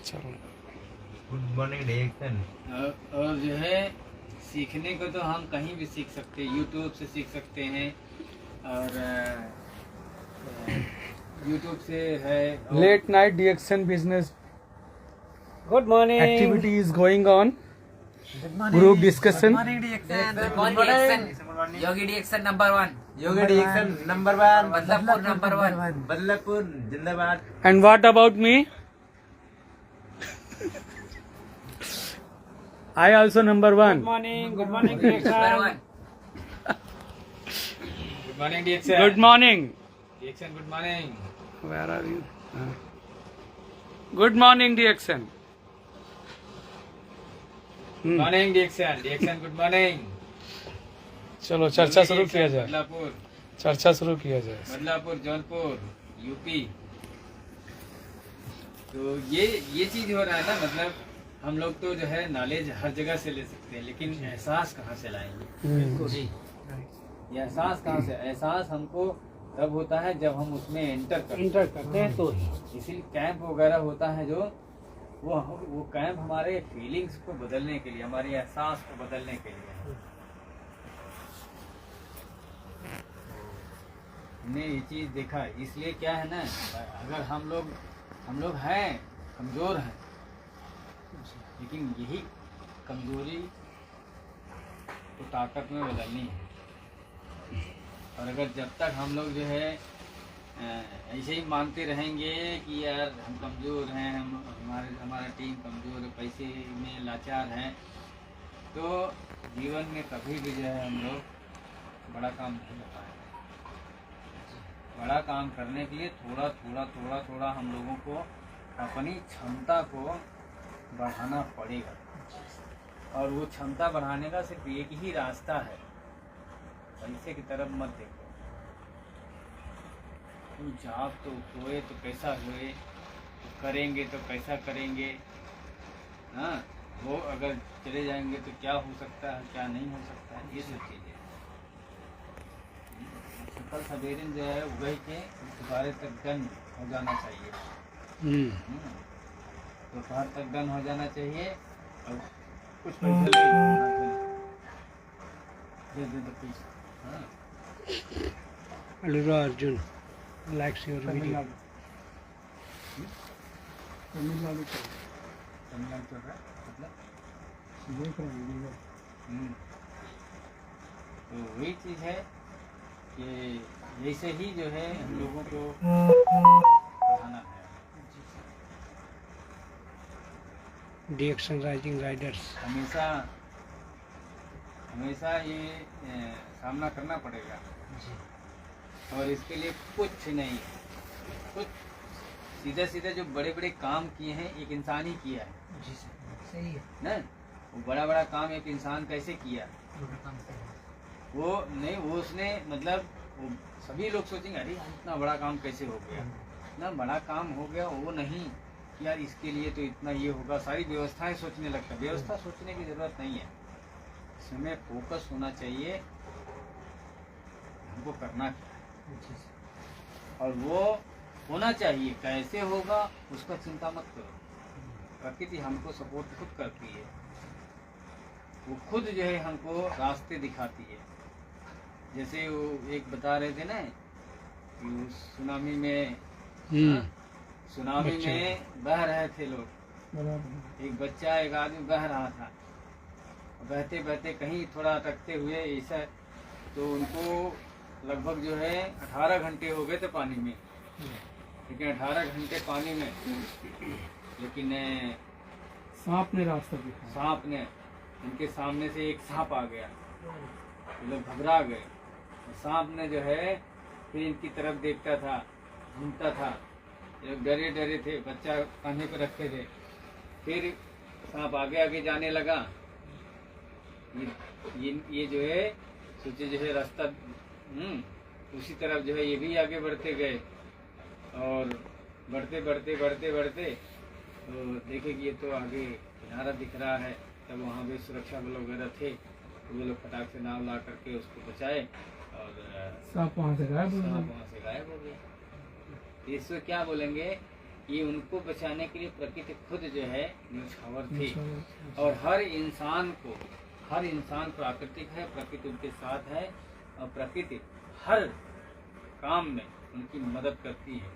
चलो good morning डिएक्शन। और जो है सीखने को तो हम कहीं भी सीख सकते हैं, यूट्यूब से सीख सकते हैं और यूट्यूब से है। लेट नाइट डिएक्शन business good morning activity is going on. Group discussion. Yogi डिएक्शन नंबर 1, योगी डिएक्शन नंबर 1, बदलापुर नंबर 1। बदलापुर जिंदाबाद। And what about me? I also number 1. Good morning डिएक्शन। गुड मॉर्निंग डिएक्शन। Good morning. डिएक्शन good morning. Where are you? Good morning डिएक्शन। Morning डिएक्शन। डिएक्शन good morning. चलो चर्चा शुरू किया जाए। बदलापुर, चर्चा शुरू किया जाए। बदलापुर जौनपुर यूपी। तो ये चीज हो रहा है ना, मतलब हम लोग तो जो है नॉलेज हर जगह से ले सकते हैं, लेकिन एहसास कहाँ से लाएंगे? ये एहसास कहाँ से? एहसास हमको तब होता है जब हम उसमें एंटर करते हैं तो ही। इसीलिए कैंप वगैरह होता है जो वो कैंप हमारे फीलिंग्स को बदलने के लिए, हमारे एहसास को बदलने के लिए है। हमने ये चीज देखा, इसलिए क्या है ना, अगर हम लोग हैं कमजोर हैं, लेकिन यही कमजोरी को ताकत में बदलनी है। और अगर जब तक हम लोग जो है ऐसे ही मानते रहेंगे कि यार हम कमज़ोर हैं, हमारा टीम कमज़ोर है, पैसे में लाचार हैं, तो जीवन में कभी भी जो है हम लोग बड़ा काम नहीं कर पाएंगे। बड़ा काम करने के लिए थोड़ा हम लोगों को अपनी क्षमता को बढ़ाना पड़ेगा। और वो क्षमता बढ़ाने का सिर्फ एक ही रास्ता है, पैसे की तरफ मत देखो। जॉब तो हुए तो कैसा हुए, तो करेंगे तो कैसा करेंगे, हाँ वो अगर चले जाएंगे तो क्या हो सकता है, क्या नहीं हो सकता है, ये सब चीज़ें। कल सवेरे जो है उगह के दोपहर तक डन हो जाना चाहिए। दोपहर तक डन हो जाना चाहिए। और कुछ पैसे दे दो please. Alura Arjun likes your video. Tamil Nadu चल रहा है, मतलब देख रहे हैं। तो वही चीज़ है कि ऐसे ही जो है हम लोगों को बढ़ाना है। Direction Rising Riders. हमेशा ये सामना करना पड़ेगा। और इसके लिए कुछ नहीं, कुछ सीधे जो बड़े काम किए हैं एक इंसान ही किया है। जी सही है ना। वो बड़ा काम एक इंसान कैसे किया, वो नहीं, वो उसने मतलब वो सभी लोग सोचेंगे अरे इतना बड़ा काम कैसे हो गया ना, बड़ा काम हो गया वो नहीं कि यार इसके लिए तो इतना ये होगा, सारी व्यवस्थाएं सोचने लगता है। व्यवस्था सोचने की जरूरत नहीं है, इसमें फोकस होना चाहिए हमको करना क्या है, और वो होना चाहिए। कैसे होगा उसका चिंता मत करो, प्रकृति हमको सपोर्ट खुद करती है, वो खुद जो है हमको रास्ते दिखाती है। जैसे वो एक बता रहे थे ना कि सुनामी में बह रहे थे लोग, एक बच्चा एक आदमी बह रहा था, बहते बहते कहीं थोड़ा अटकते हुए ऐसा, तो उनको लगभग जो है 18 घंटे हो गए थे पानी में। लेकिन 18 घंटे पानी में, लेकिन सांप ने रास्ता दिखाया। सांप ने, इनके सामने से एक सांप आ गया, ये लोग घबरा गए। सांप ने जो है फिर इनकी तरफ देखता था, घूमता था, ये लोग डरे थे, बच्चा कान्हे पे रखे थे। फिर सांप आगे जाने लगा, ये जो है सोचे जो है रास्ता उसी तरफ जो है ये भी आगे बढ़ते गए, और बढ़ते तो देखे कि ये तो आगे किनारा दिख रहा है। तब वहाँ भी सुरक्षा बल वगैरह थे, तो वो लोग फटाक से नाव ला करके उसको बचाए, और सांप वहाँ से गायब हो गया। इसको क्या बोलेंगे कि उनको बचाने के लिए प्रकृति खुद जो है न्यौछावर थी। और हर इंसान प्राकृतिक है, प्रकृति उनके साथ है और प्रकृति हर काम में उनकी मदद करती है।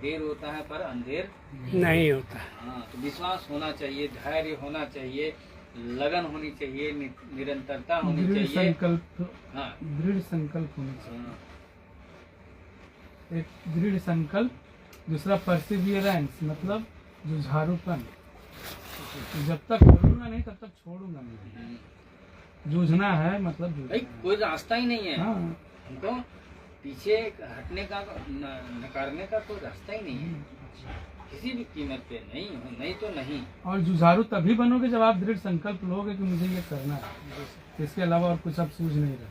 देर होता है पर अंधेर नहीं होता। हाँ, तो विश्वास होना चाहिए, धैर्य होना चाहिए, लगन होनी चाहिए, निरंतरता होनी दृढ़ चाहिए। संकल्प, हाँ दृढ़ संकल्प होना चाहिए। हाँ, एक दृढ़ संकल्प, दूसरा परसिवियरेंस मतलब जुझारूपन। जब तक करूंगा नहीं तब तक छोड़ूंगा नहीं। जूझना है मतलब भाई जूझना है। कोई रास्ता ही नहीं है। हाँ, हमको पीछे हटने का, नकारने का कोई रास्ता ही नहीं है किसी भी कीमत पे। नहीं तो नहीं। और जुझारू तभी बनोगे जब आप दृढ़ संकल्प लोगे कि मुझे ये करना है, इसके अलावा और कुछ आप सूझ नहीं रहे,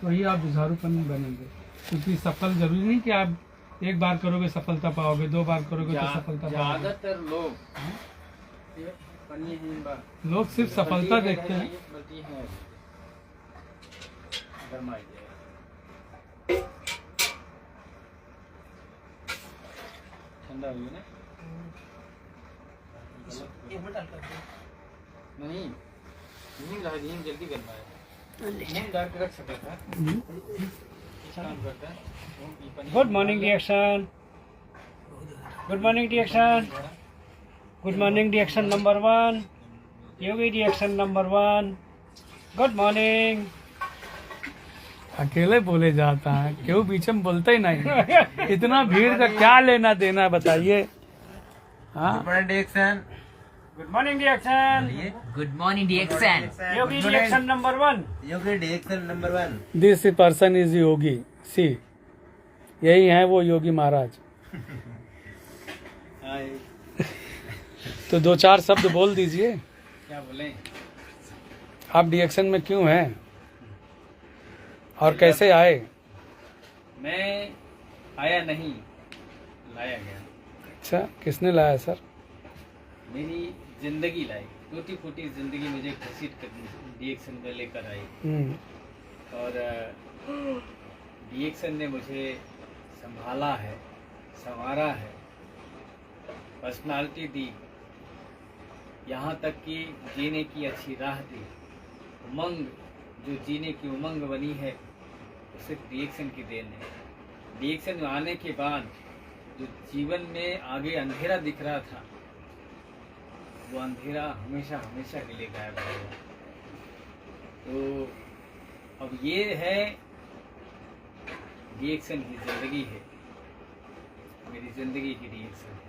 तो ही आप जुझारूपन बनेंगे। क्योंकि सफल जरूरी नहीं कि आप एक बार करोगे सफलता पाओगे, 2 बार करोगे तो सफलता पाओगे। ज्यादातर लोग सिर्फ सफलता देखते हैं। ठंडा हो गया ना? नहीं नीम जल्दी गरमाया, डाल के रख सकता था। काम करता है। Good morning reaction, good morning reaction, good morning reaction number 1, योगी रिएक्शन नंबर 1, गुड मॉर्निंग। अकेले बोले जाता है, क्यों बीच में बोलते ही नहीं। इतना भीड़ का क्या लेना देना बताइए। हाँ, डिएक्शन, good morning reaction, good morning डिएक्शन। Yogi reaction number 1। योगी डिएक्शन number 1। This person is Yogi, see यही है वो योगी महाराज। तो 2-4 शब्द बोल दीजिए। क्या बोले? आप डिएक्शन में क्यों हैं और कैसे आए? मैं आया नहीं, लाया गया। अच्छा, किसने लाया सर? मेरी जिंदगी लाई, टूटी फूटी जिंदगी मुझे घसीट कर डिएक्शन में लेकर आई। और डिएक्शन ने मुझे संभाला है, संवारा है, पर्सनालिटी दी, यहाँ तक कि जीने की अच्छी राह दी। उमंग, जो जीने की उमंग बनी है, वो सिर्फ डिएक्शन की देन है। डिएक्शन में आने के बाद जो जीवन में आगे अंधेरा दिख रहा था, वो अंधेरा हमेशा हमेशा के लिए गायब हो गया। तो अब ये है डिएक्शन की जिंदगी है, मेरी जिंदगी की डिएक्शन है।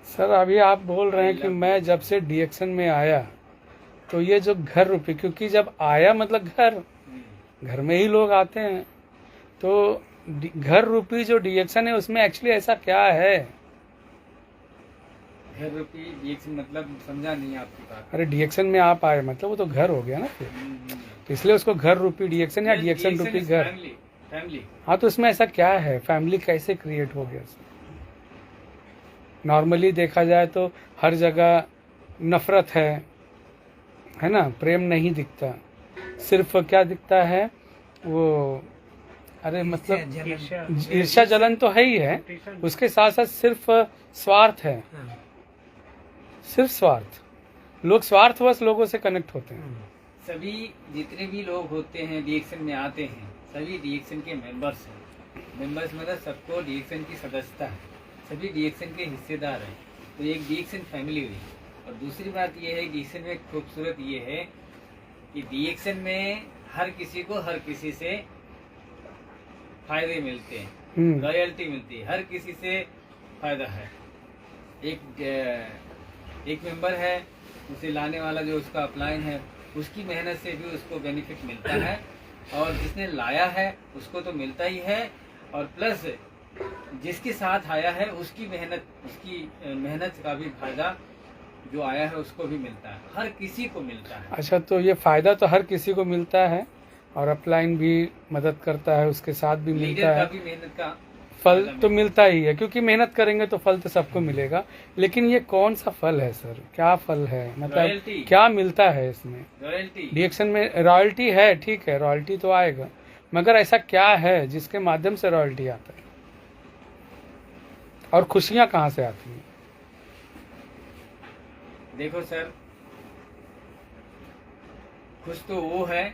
सर अभी आप बोल रहे हैं कि मैं जब से डिएक्शन में आया तो ये जो घर रूपी, क्योंकि जब आया मतलब घर में ही लोग आते हैं, तो घर रूपी जो डिएक्शन है उसमें एक्चुअली ऐसा क्या है? घर रूपी डिएक्शन मतलब समझा नहीं आपकी बात। अरे डिएक्शन में आप आए मतलब वो तो घर हो गया ना फिर, तो इसलिए उसको घर रूपी डिएक्शन या डिएक्शन रूपी घर। फैमिली। हाँ, तो इसमें ऐसा क्या है? फैमिली कैसे क्रिएट हो गया? नॉर्मली देखा जाए तो हर जगह नफरत है ना, प्रेम नहीं दिखता, सिर्फ क्या दिखता है वो, अरे मतलब ईर्ष्या जलन तो है ही है, उसके साथ साथ सिर्फ स्वार्थ है, सिर्फ स्वार्थ। लोग स्वार्थवश लोगों से कनेक्ट होते हैं। सभी जितने भी लोग होते हैं डिएक्शन में आते हैं, सभी डिएक्शन के मेंबर्स हैं। मेंबर्स मतलब सबको डिएक्शन की सदस्यता है, सभी डिएक्शन के हिस्सेदार हैं। तो एक डिएक्शन फैमिली हुई। और दूसरी बात यह है, डिएक्शन में खूबसूरत ये है कि डिएक्शन में हर किसी को हर किसी से फायदे मिलते हैं, रॉयल्टी मिलती है, हर किसी से फायदा है। एक मेंबर है, उसे लाने वाला जो उसका अपलाइन है, उसकी मेहनत से भी उसको बेनिफिट मिलता है, और जिसने लाया है उसको तो मिलता ही है, और प्लस जिसके साथ आया है उसकी मेहनत का भी फायदा जो आया है उसको भी मिलता है, हर किसी को मिलता है। अच्छा, तो ये फायदा तो हर किसी को मिलता है, और अपलाइन भी मदद करता है, उसके साथ भी मिलता है, भी मेहनत का फल तो मिलता ही है, क्योंकि मेहनत करेंगे तो फल तो सबको मिलेगा। लेकिन ये कौन सा फल है सर? क्या फल है? मतलब रॉयल्टी। क्या मिलता है इसमें? रॉयल्टी। डिएक्शन में रॉयल्टी है, ठीक है, रॉयल्टी तो आएगा, मगर ऐसा क्या है जिसके माध्यम से रॉयल्टी आता है? और खुशियाँ कहाँ से आती हैं? देखो सर, खुश तो वो है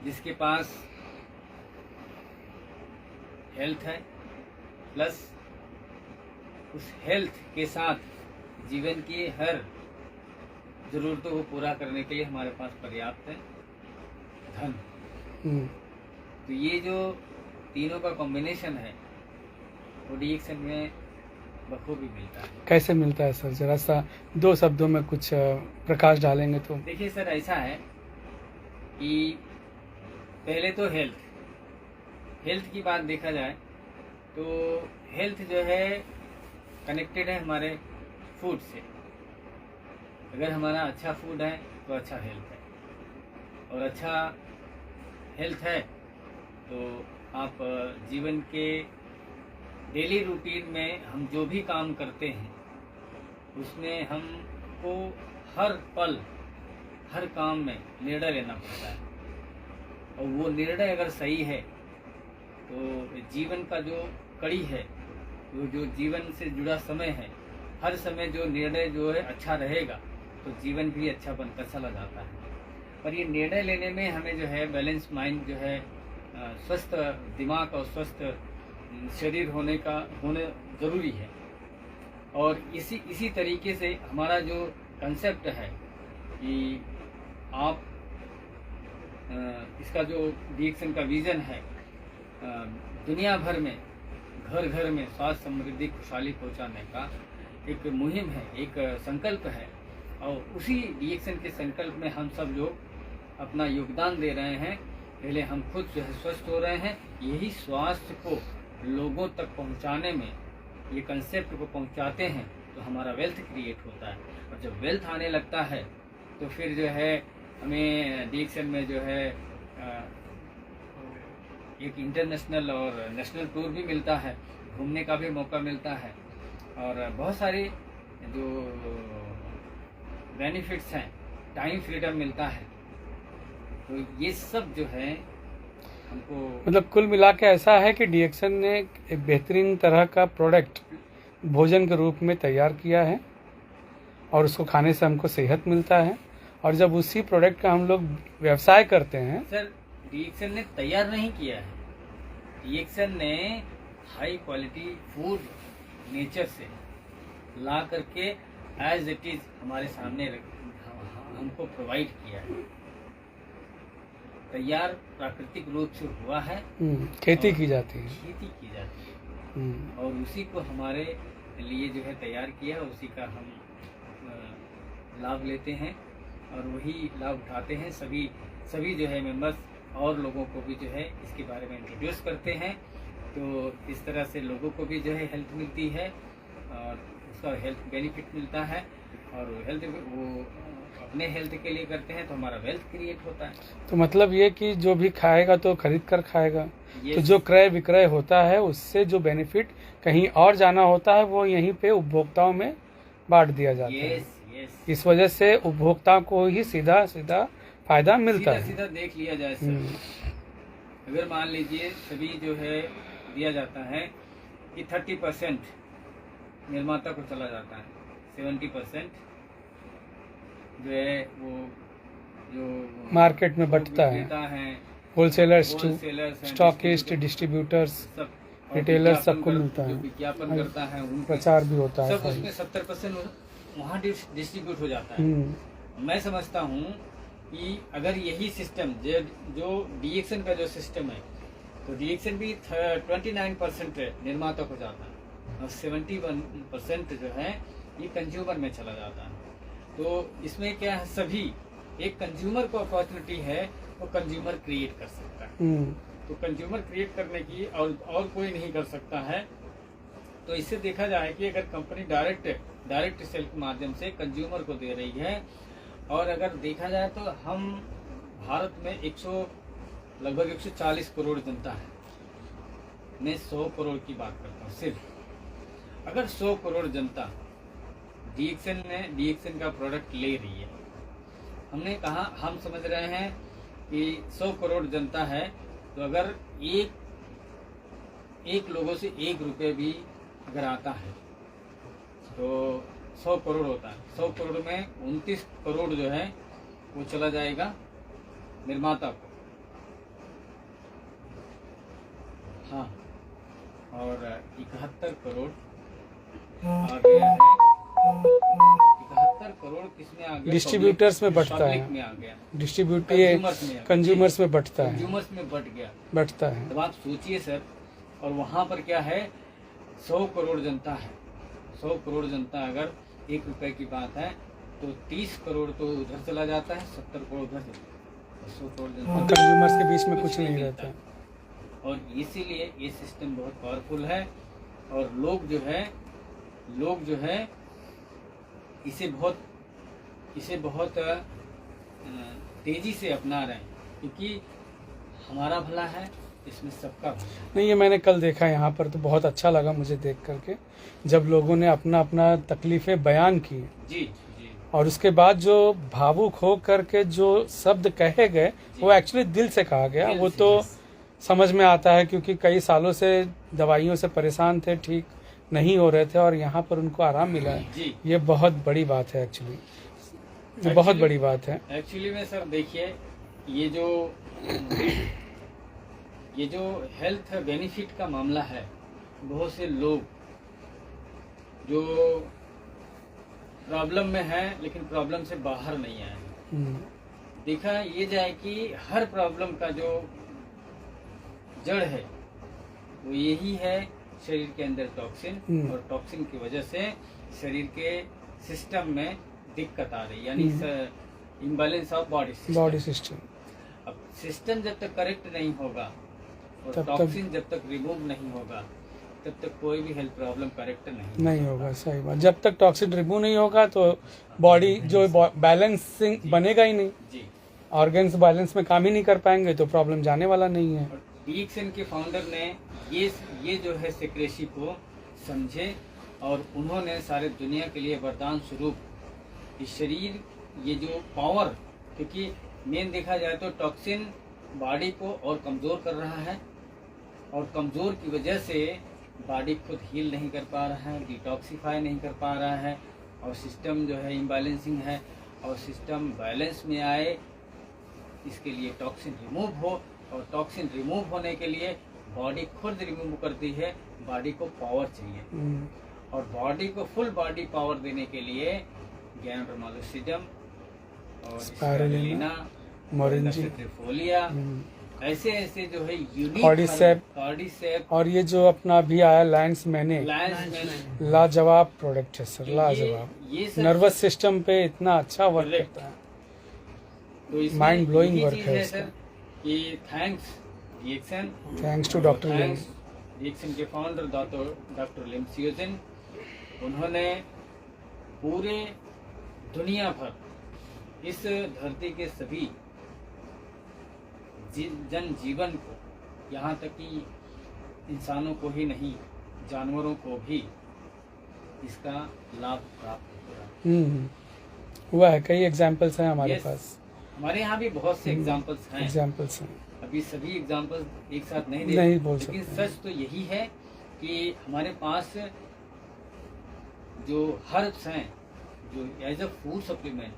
जिसके पास हेल्थ है, प्लस उस हेल्थ के साथ जीवन की हर जरूरतों को पूरा करने के लिए हमारे पास पर्याप्त है धन। हम्म, तो ये जो तीनों का कॉम्बिनेशन है वो डीएक्सन में बखूबी मिलता है। कैसे मिलता है सर? जरा सा 2 शब्दों में कुछ प्रकाश डालेंगे तो। देखिए सर, ऐसा है कि पहले तो हेल्थ की बात देखा जाए तो हेल्थ जो है कनेक्टेड है हमारे फूड से। अगर हमारा अच्छा फूड है तो अच्छा हेल्थ है, और अच्छा हेल्थ है तो आप जीवन के डेली रूटीन में हम जो भी काम करते हैं उसमें हमको हर पल हर काम में निर्णय लेना पड़ता है, और वो निर्णय अगर सही है तो जीवन का जो कड़ी है, वो जो जीवन से जुड़ा समय है, हर समय जो निर्णय जो है अच्छा रहेगा तो जीवन भी अच्छा बनकर चला जाता है। पर ये निर्णय लेने में हमें जो है बैलेंस माइंड जो है, स्वस्थ दिमाग और स्वस्थ शरीर होने ज़रूरी है। और इसी तरीके से हमारा जो कंसेप्ट है कि आप इसका जो डीएक्सन का विज़न है, दुनिया भर में घर घर में स्वास्थ्य समृद्धि खुशहाली पहुंचाने का एक मुहिम है, एक संकल्प है, और उसी डीएक्सन के संकल्प में हम सब लोग अपना योगदान दे रहे हैं। पहले हम खुद जो है स्वस्थ हो रहे हैं, यही स्वास्थ्य को लोगों तक पहुंचाने में, ये कंसेप्ट को पहुंचाते हैं तो हमारा वेल्थ क्रिएट होता है। और जब वेल्थ आने लगता है तो फिर जो है हमें डीएक्सन में जो है एक इंटरनेशनल और नेशनल टूर भी मिलता है, घूमने का भी मौका मिलता है, और बहुत सारे जो बेनिफिट्स हैं, टाइम फ्रीडम मिलता है। तो ये सब जो है हमको, मतलब कुल मिला के ऐसा है कि डीएक्सन ने एक बेहतरीन तरह का प्रोडक्ट भोजन के रूप में तैयार किया है, और उसको खाने से हमको सेहत मिलता है, और जब उसी प्रोडक्ट का हम लोग व्यवसाय करते हैं। सर, डीएक्सन ने तैयार नहीं किया है, डीएक्सन ने हाई क्वालिटी फूड नेचर से ला करके एज इट इज हमारे सामने हमको प्रोवाइड किया है। तैयार प्राकृतिक रूप से हुआ है, खेती की जाती है, और उसी को हमारे लिए जो है तैयार किया है, उसी का हम लाभ लेते हैं और वही लाभ उठाते हैं। सभी जो है मेंबर्स और लोगों को भी जो है इसके बारे में इंट्रोड्यूस करते हैं, तो इस तरह से लोगों को भी जो है हेल्थ मिलती है और उसका हेल्थ बेनिफिट मिलता है, और हेल्थ वो अपने हेल्थ के लिए करते हैं तो हमारा वेल्थ क्रिएट होता है। तो मतलब ये कि जो भी खाएगा तो खरीद कर खाएगा, तो जो क्रय विक्रय होता है उससे जो बेनिफिट कहीं और जाना होता है वो यहीं पे उपभोक्ताओं में बांट दिया जाता है। इस वजह से उपभोक्ताओं को ही सीधा फायदा मिलता है। सीधा देख लिया जाए सर, अगर मान लीजिए सभी जो है दिया जाता है कि 30% निर्माता को चला जाता है, 70% जो है वो जो मार्केट में बंटता है, होलसेलर्स, स्टॉकिस्ट, डिस्ट्रीब्यूटर्स, रिटेलर्स सबको मिलता है, विज्ञापन करता है, प्रचार भी होता है, सब उसमें 70% वहाँ डिस्ट्रीब्यूट हो जाता है। मैं समझता हूँ कि अगर यही सिस्टम जो डीएक्सन का जो सिस्टम है, तो डीएक्सन भी 29% निर्माता को जाता है और 71% जो है ये कंज्यूमर में चला जाता है। तो इसमें क्या है, सभी एक कंज्यूमर को अपॉर्चुनिटी है, वो कंज्यूमर क्रिएट कर सकता है। तो कंज्यूमर क्रिएट करने की और कोई नहीं कर सकता है। तो इससे देखा जाए कि अगर कंपनी डायरेक्ट सेल के माध्यम से कंज्यूमर को दे रही है, और अगर देखा जाए तो हम भारत में लगभग 140 करोड़ जनता है, मैं 100 करोड़ की बात करता हूँ। सिर्फ अगर 100 करोड़ जनता डीएक्सन का प्रोडक्ट ले रही है, हमने कहा हम समझ रहे हैं कि 100 करोड़ जनता है, तो अगर एक लोगों से 1 रुपये भी अगर आता है तो 100 करोड़ होता है, 100 करोड़ में 29 करोड़ जो है वो चला जाएगा निर्माता को। हाँ, और 71 करोड़ आ गया है। 71 करोड़ किसमें आ गया? डिस्ट्रीब्यूटर्स में बंटता पब्लिक है, में आ गया, डिस्ट्रीब्यूट कंज्यूमर्स में कंज्यूमर्स आ गया। में बंटता है, कंज्यूमर्स में बट गया। बंटता है। तब आप सोचिए सर, और वहाँ पर क्या है, 100 करोड़ जनता है। 100 करोड़ जनता अगर 1 रुपए की बात है तो 30 करोड़ तो उधर चला जाता है, 70 करोड़ उधर चला जाता है, 100 करोड़ जनता कंज्यूमर्स के बीच में कुछ नहीं मिलता। रहता। और इसीलिए ये सिस्टम बहुत पावरफुल है, और लोग जो है इसे बहुत तेजी से अपना रहे हैं, क्योंकि हमारा भला है, इसमें सबका भला है। नहीं, ये मैंने कल देखा यहाँ पर, तो बहुत अच्छा लगा मुझे देख करके, जब लोगों ने अपना अपना तकलीफें बयान की जी जी और उसके बाद जो भावुक हो करके जो शब्द कहे गए वो एक्चुअली दिल से कहा गया। दिल वो से, तो yes। समझ में आता है, क्योंकि कई सालों से दवाइयों से परेशान थे, ठीक नहीं हो रहे थे, और यहाँ पर उनको आराम मिला है। जी। ये बहुत बड़ी बात है एक्चुअली, ये बहुत बड़ी बात है। एक्चुअली में सर देखिए, ये जो हेल्थ बेनिफिट का मामला है, बहुत से लोग जो प्रॉब्लम में हैं लेकिन प्रॉब्लम से बाहर नहीं आए। हम्म, देखा ये जाए कि हर प्रॉब्लम का जो जड़ है वो यही है, शरीर के अंदर टॉक्सिन, और टॉक्सिन की वजह से शरीर के सिस्टम में दिक्कत आ रही, यानी इम्बैलेंस ऑफ बॉडी सिस्टम। अब सिस्टम जब तक करेक्ट नहीं होगा और तब तक- टॉक्सिन जब तक रिमूव नहीं होगा, तब तक कोई भी हेल्थ प्रॉब्लम करेक्ट नहीं होगा। सही बात, जब तक टॉक्सिन रिमूव नहीं होगा तो बॉडी जो बैलेंसिंग बनेगा ही नहीं, जी। ऑर्गन्स बैलेंस में काम ही नहीं कर पाएंगे, तो प्रॉब्लम जाने वाला नहीं है। और डीएक्सएन के फाउंडर ने ये जो है सेक्रेसी को समझे, और उन्होंने सारे दुनिया के लिए वरदान स्वरूप इस शरीर, ये जो पावर, क्योंकि मेन देखा जाए तो टॉक्सिन बॉडी को और कमजोर कर रहा है, और कमजोर की वजह से बॉडी खुद हील नहीं कर पा रहा है, डिटॉक्सिफाई नहीं कर पा रहा है, और सिस्टम जो है इम्बैलेंसिंग है, और सिस्टम बैलेंस में आए इसके लिए टॉक्सिन रिमूव हो, और टॉक्सिन रिमूव होने के लिए बॉडी खुद रिमूव करती है, बॉडी को पावर चाहिए, हम्म, और बॉडी को फुल बॉडी पावर देने के लिए गैनड्रोमालिसिज्म और स्पाइरुलिना, मोरिंजी, ट्रिफोलिया, ऐसे जो है यूनिक कॉर्डिसेप, और ये जो अपना अभी आया लायंस मैंने, लाजवाब प्रोडक्ट है सर, लाजवाब। ये सब नर्वस सिस्टम पे इतना अच्छा वर्क Correct। करता है, तो इसमें mind blowing यही work चीज है सर इसका। कि thanks DXN, thanks to doctor Lim's. DXN के फाउंडर डॉक्टर लिम्सियोजन, उन्होंने पूरे दुनिया भर इस धरती के सभी जन जीवन को, यहाँ तक कि इंसानों को ही नहीं, जानवरों को भी इसका लाभ प्राप्त हो रहा है। हुआ है, कई एग्जाम्पल्स हैं हमारे Yes, पास, हमारे यहाँ भी बहुत से एग्जाम्पल्स हैं। एग्जाम्पल्स हैं। अभी सभी एग्जाम्पल्स एक साथ नहीं नहीं बोल लेकिन सकते। सच तो यही है कि हमारे पास जो हर्ब्स हैं, जो as a food supplement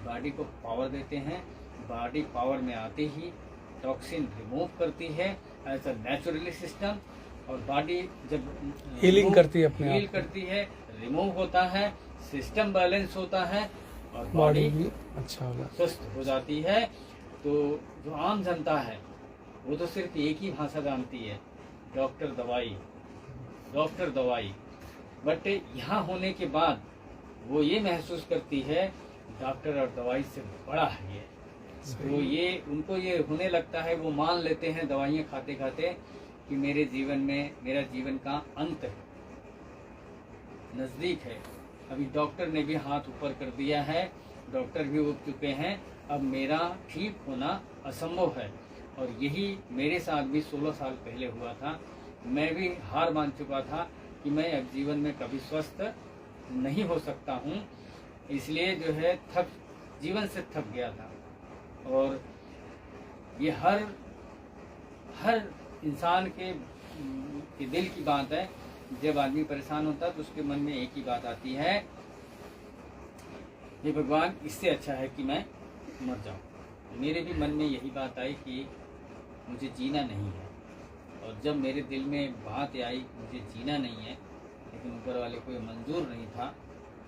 body को पावर देते हैं, बॉडी पावर में आते ही टॉक्सिन रिमूव करती है एज अ नेचुरली सिस्टम, और बॉडी जब हीलिंग करती है अपने हील आप को। करती है, रिमूव होता है, सिस्टम बैलेंस होता है, और बॉडी बॉडी भी अच्छा होगा। स्वस्थ हो जाती है। तो जो आम जनता है वो तो सिर्फ एक ही भाषा जानती है, डॉक्टर दवाई, बट यहाँ होने के बाद वो ये महसूस करती है डॉक्टर और दवाई से बड़ा है ये। तो ये उनको ये होने लगता है, वो मान लेते हैं दवाइयाँ खाते खाते कि मेरे जीवन में, मेरा जीवन का अंत है, नज़दीक है। अभी डॉक्टर ने भी हाथ ऊपर कर दिया है, डॉक्टर भी उठ चुके हैं, अब मेरा ठीक होना असंभव है। और यही मेरे साथ भी 16 साल पहले हुआ था। मैं भी हार मान चुका था कि मैं अब जीवन में कभी स्वस्थ नहीं हो सकता हूँ, इसलिए जो है जीवन से थक गया था। और ये हर इंसान के दिल की बात है। जब आदमी परेशान होता है तो उसके मन में एक ही बात आती है, ये भगवान, इससे अच्छा है कि मैं मर जाऊं। मेरे भी मन में यही बात आई कि मुझे जीना नहीं है। और जब मेरे दिल में बात आई मुझे जीना नहीं है, लेकिन ऊपर वाले को ये मंजूर नहीं था,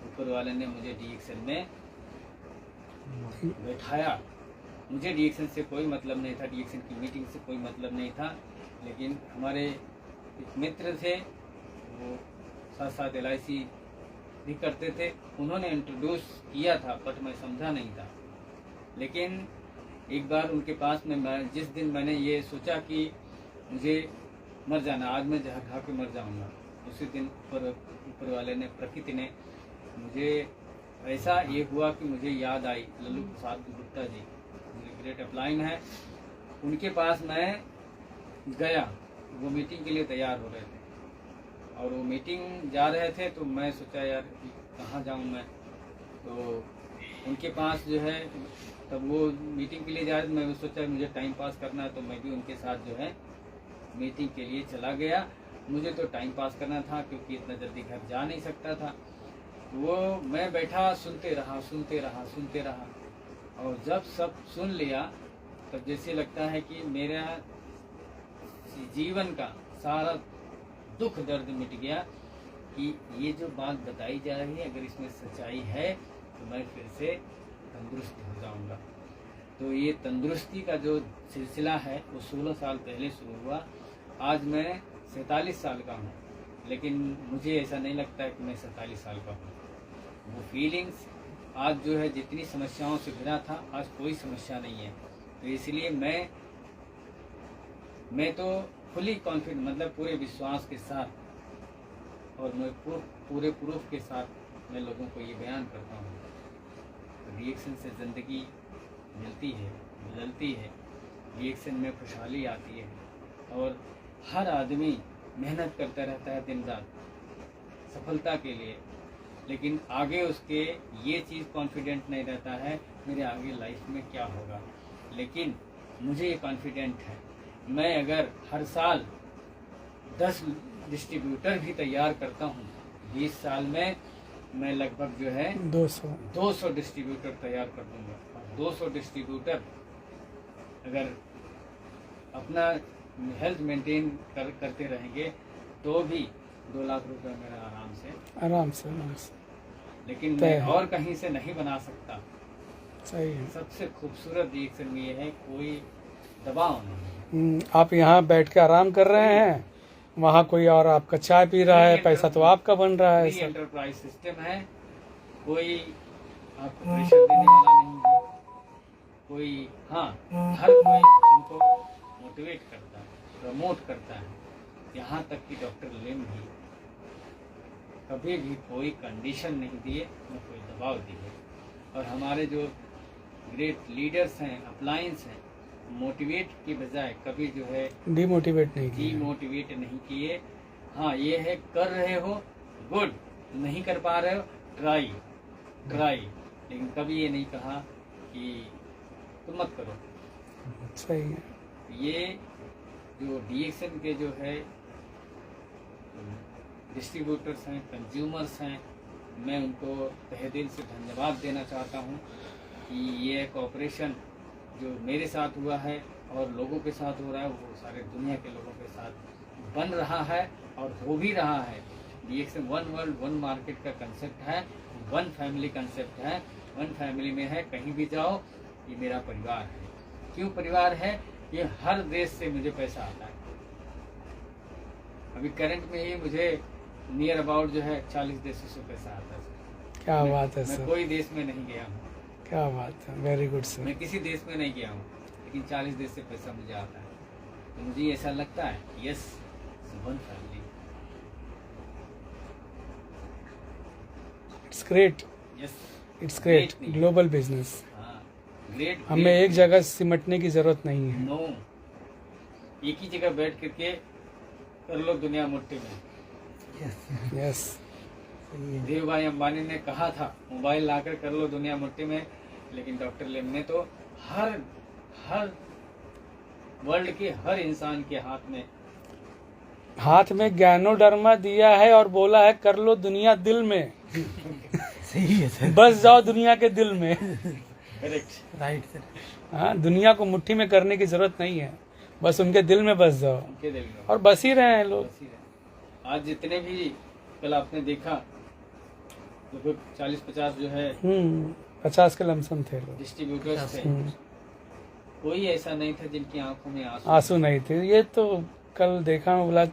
ऊपर वाले ने मुझे डीएक्शन में बैठाया। मुझे डीएक्शन से कोई मतलब नहीं था, डीएक्शन की मीटिंग से कोई मतलब नहीं था, लेकिन हमारे एक मित्र थे, वो साथ साथ LIC भी करते थे, उन्होंने इंट्रोड्यूस किया था, बट मैं समझा नहीं था। लेकिन एक बार उनके पास में मैं जिस दिन मैंने ये सोचा कि मुझे मर जाना, आज मैं जहाँ खा के मर जाऊँगा, उसी दिन ऊपर वाले ने, प्रकृति ने मुझे ऐसा ये हुआ कि मुझे याद आई लल्लू प्रसाद गुप्ता जी, मेरे ग्रेट अपलाइन है, उनके पास मैं गया। वो मीटिंग के लिए तैयार हो रहे थे और वो मीटिंग जा रहे थे, तो मैं सोचा यार कहाँ जाऊँ मैं, तो उनके पास जो है, तब वो मीटिंग के लिए जा रहे थे, मैं सोचा मुझे टाइम पास करना है, तो मैं भी उनके साथ जो है मीटिंग के लिए चला गया। मुझे तो टाइम पास करना था क्योंकि इतना जल्दी घर जा नहीं सकता था। वो मैं बैठा सुनते रहा और जब सब सुन लिया तब जैसे लगता है कि मेरा जीवन का सारा दुख दर्द मिट गया कि ये जो बात बताई जा रही है, अगर इसमें सच्चाई है तो मैं फिर से तंदुरुस्त हो जाऊंगा। तो ये तंदुरुस्ती का जो सिलसिला है वो 16 साल पहले शुरू हुआ। आज मैं 47 साल का हूँ, लेकिन मुझे ऐसा नहीं लगता है कि मैं 47 साल का हूँ। वो फीलिंग्स आज जो है, जितनी समस्याओं से घिरा था, आज कोई समस्या नहीं है। तो इसलिए मैं तो फुली कॉन्फिडेंट, मतलब पूरे विश्वास के साथ और मैं पूरे प्रूफ के साथ मैं लोगों को ये बयान करता हूँ। तो रिएक्शन से ज़िंदगी मिलती है, बदलती है, रिएक्शन में खुशहाली आती है और हर आदमी मेहनत करता रहता है दिन रात सफलता के लिए, लेकिन आगे उसके ये चीज़ कॉन्फिडेंट नहीं रहता है मेरे आगे लाइफ में क्या होगा। लेकिन मुझे ये कॉन्फिडेंट है, मैं अगर हर साल 10 डिस्ट्रीब्यूटर भी तैयार करता हूँ, 20 साल में मैं लगभग जो है 200 डिस्ट्रीब्यूटर तैयार कर दूंगा। 200 डिस्ट्रीब्यूटर अगर अपना हेल्थ मेंटेन करते रहेंगे तो भी 2 लाख रुपए मेरा आराम से, लेकिन मैं और कहीं से नहीं बना सकता। सही है। सबसे खूबसूरत रिएक्शन में ये है, कोई दबाव नहीं। आप यहाँ बैठ के आराम कर रहे हैं, वहाँ कोई और आपका चाय पी रहा है, पैसा तो आपका बन रहा है। एंटरप्राइज सिस्टम है, कोई आपको प्रेशर देने वाला नहीं है, कोई, हाँ, हर कोई उनको मोटिवेट करता है, प्रमोट करता है। यहाँ तक कि डॉक्टर लिम भी कभी भी कोई कंडीशन नहीं दिए, न कोई दबाव दिए। और हमारे जो ग्रेट लीडर्स हैं, अपलायंस हैं, मोटिवेट की बजाय कभी जो है डीमोटिवेट नहीं किए। हाँ, ये है, कर रहे हो गुड, नहीं कर पा रहे हो ट्राई, लेकिन कभी ये नहीं कहा कि तुम मत करो। सही है। ये जो डीएक्शन के जो है डिस्ट्रीब्यूटर्स हैं, कंज्यूमर्स हैं, मैं उनको तहे दिल से धन्यवाद देना चाहता हूँ कि ये कॉपरेशन जो मेरे साथ हुआ है और लोगों के साथ हो रहा है, वो सारे दुनिया के लोगों के साथ बन रहा है और हो भी रहा है। डीएक्शन 1 वर्ल्ड 1 मार्केट का कंसेप्ट है, 1 फैमिली कंसेप्ट है, 1 फैमिली में है। कहीं भी जाओ, ये मेरा परिवार है। क्यों परिवार है? ये हर देश से मुझे पैसा आता है। अभी करंट में ही मुझे नियर अबाउट जो है 40 देशों से पैसा आता है। क्या बात है सर। मैं कोई देश में नहीं गया हूँ। क्या बात है, वेरी गुड सर। मैं किसी देश में नहीं गया हूँ, लेकिन 40 देश से पैसा मुझे आता है। तो मुझे ऐसा लगता है, yes, one family. It's great, yes, it's great. Global business. हाँ, ग्रेट। हमें एक जगह सिमटने की जरूरत नहीं है। नो, एक ही जगह बैठ करके कर लो दुनिया मुट्ठी में। यस। धीरू भाई अंबानी ने कहा था, मोबाइल लाकर कर लो दुनिया मुट्ठी में, लेकिन डॉक्टर लिम ने तो हर वर्ल्ड के हर इंसान के हाथ में हाथ में ज्ञानोडर्मा दिया है और बोला है कर लो दुनिया दिल में। सही है सर। बस जाओ दुनिया के दिल में। करेक्ट। Right sir. हाँ, दुनिया को मुट्ठी में करने की जरूरत नहीं है, बस उनके दिल में बस जाओ उनके दिल में और बस ही रहे हैं लोग। बस ही रहे। आज जितने भी कल आपने देखा लगभग 40-50 जो है 50 के लमसम थे लोग। डिस्ट्रीब्यूटर्स थे, कोई ऐसा नहीं था जिनकी आंखों में आंसू नहीं थे। ये तो कल देखा, मैं बोला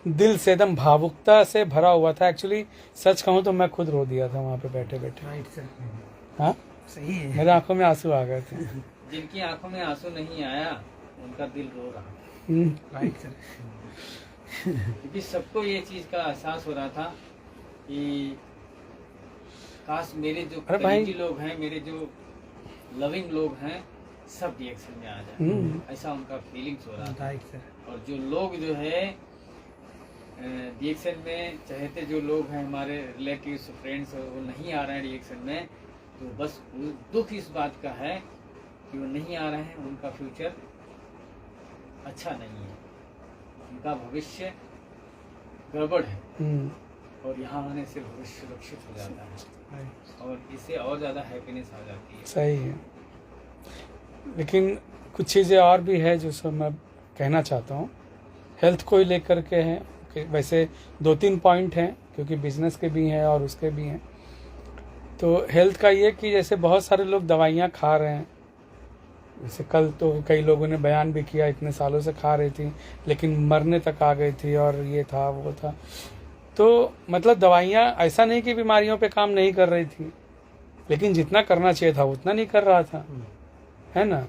दिल से एकदम भावुकता से भरा हुआ था। एक्चुअली सच कहूँ तो मैं खुद रो दिया था वहाँ पे बैठे बैठे। Right sir. हाँ, सही है। मेरे आंखों में आंसू आ गए थे। जिनकी आंखों में आंसू नहीं आया उनका दिल रो रहा, राइट सर। क्योंकि सबको ये चीज का एहसास हो रहा था कि काश मेरे जो अरे भाई। करीबी लोग हैं, मेरे जो लविंग लोग हैं, सब डीएक्शन में आ जाए, ऐसा उनका फीलिंग्स हो रहा था। Right sir. और जो लोग जो है डीएक्शन में चाहते, जो लोग हैं हमारे रिलेटिव्स फ्रेंड्स, वो नहीं आ रहे हैं डीएक्शन में, तो बस दुख इस बात का है कि वो नहीं आ रहे हैं, उनका फ्यूचर अच्छा नहीं है, उनका भविष्य गड़बड़ है, और यहाँ आने से भविष्य सुरक्षित हो जाता है और इससे और ज़्यादा हैप्पीनेस आ जाती है। सही है। लेकिन कुछ चीज़ें और भी है जो सब मैं कहना चाहता हूँ। हेल्थ को ही लेकर के हैं कि वैसे 2-3 पॉइंट हैं, क्योंकि बिजनेस के भी हैं और उसके भी हैं। तो हेल्थ का ये कि जैसे बहुत सारे लोग दवाइयाँ खा रहे हैं, जैसे कल तो कई लोगों ने बयान भी किया इतने सालों से खा रही थी लेकिन मरने तक आ गई थी और ये था वो था। तो मतलब दवाइयाँ ऐसा नहीं कि बीमारियों पे काम नहीं कर रही थी, लेकिन जितना करना चाहिए था उतना नहीं कर रहा था, है ना।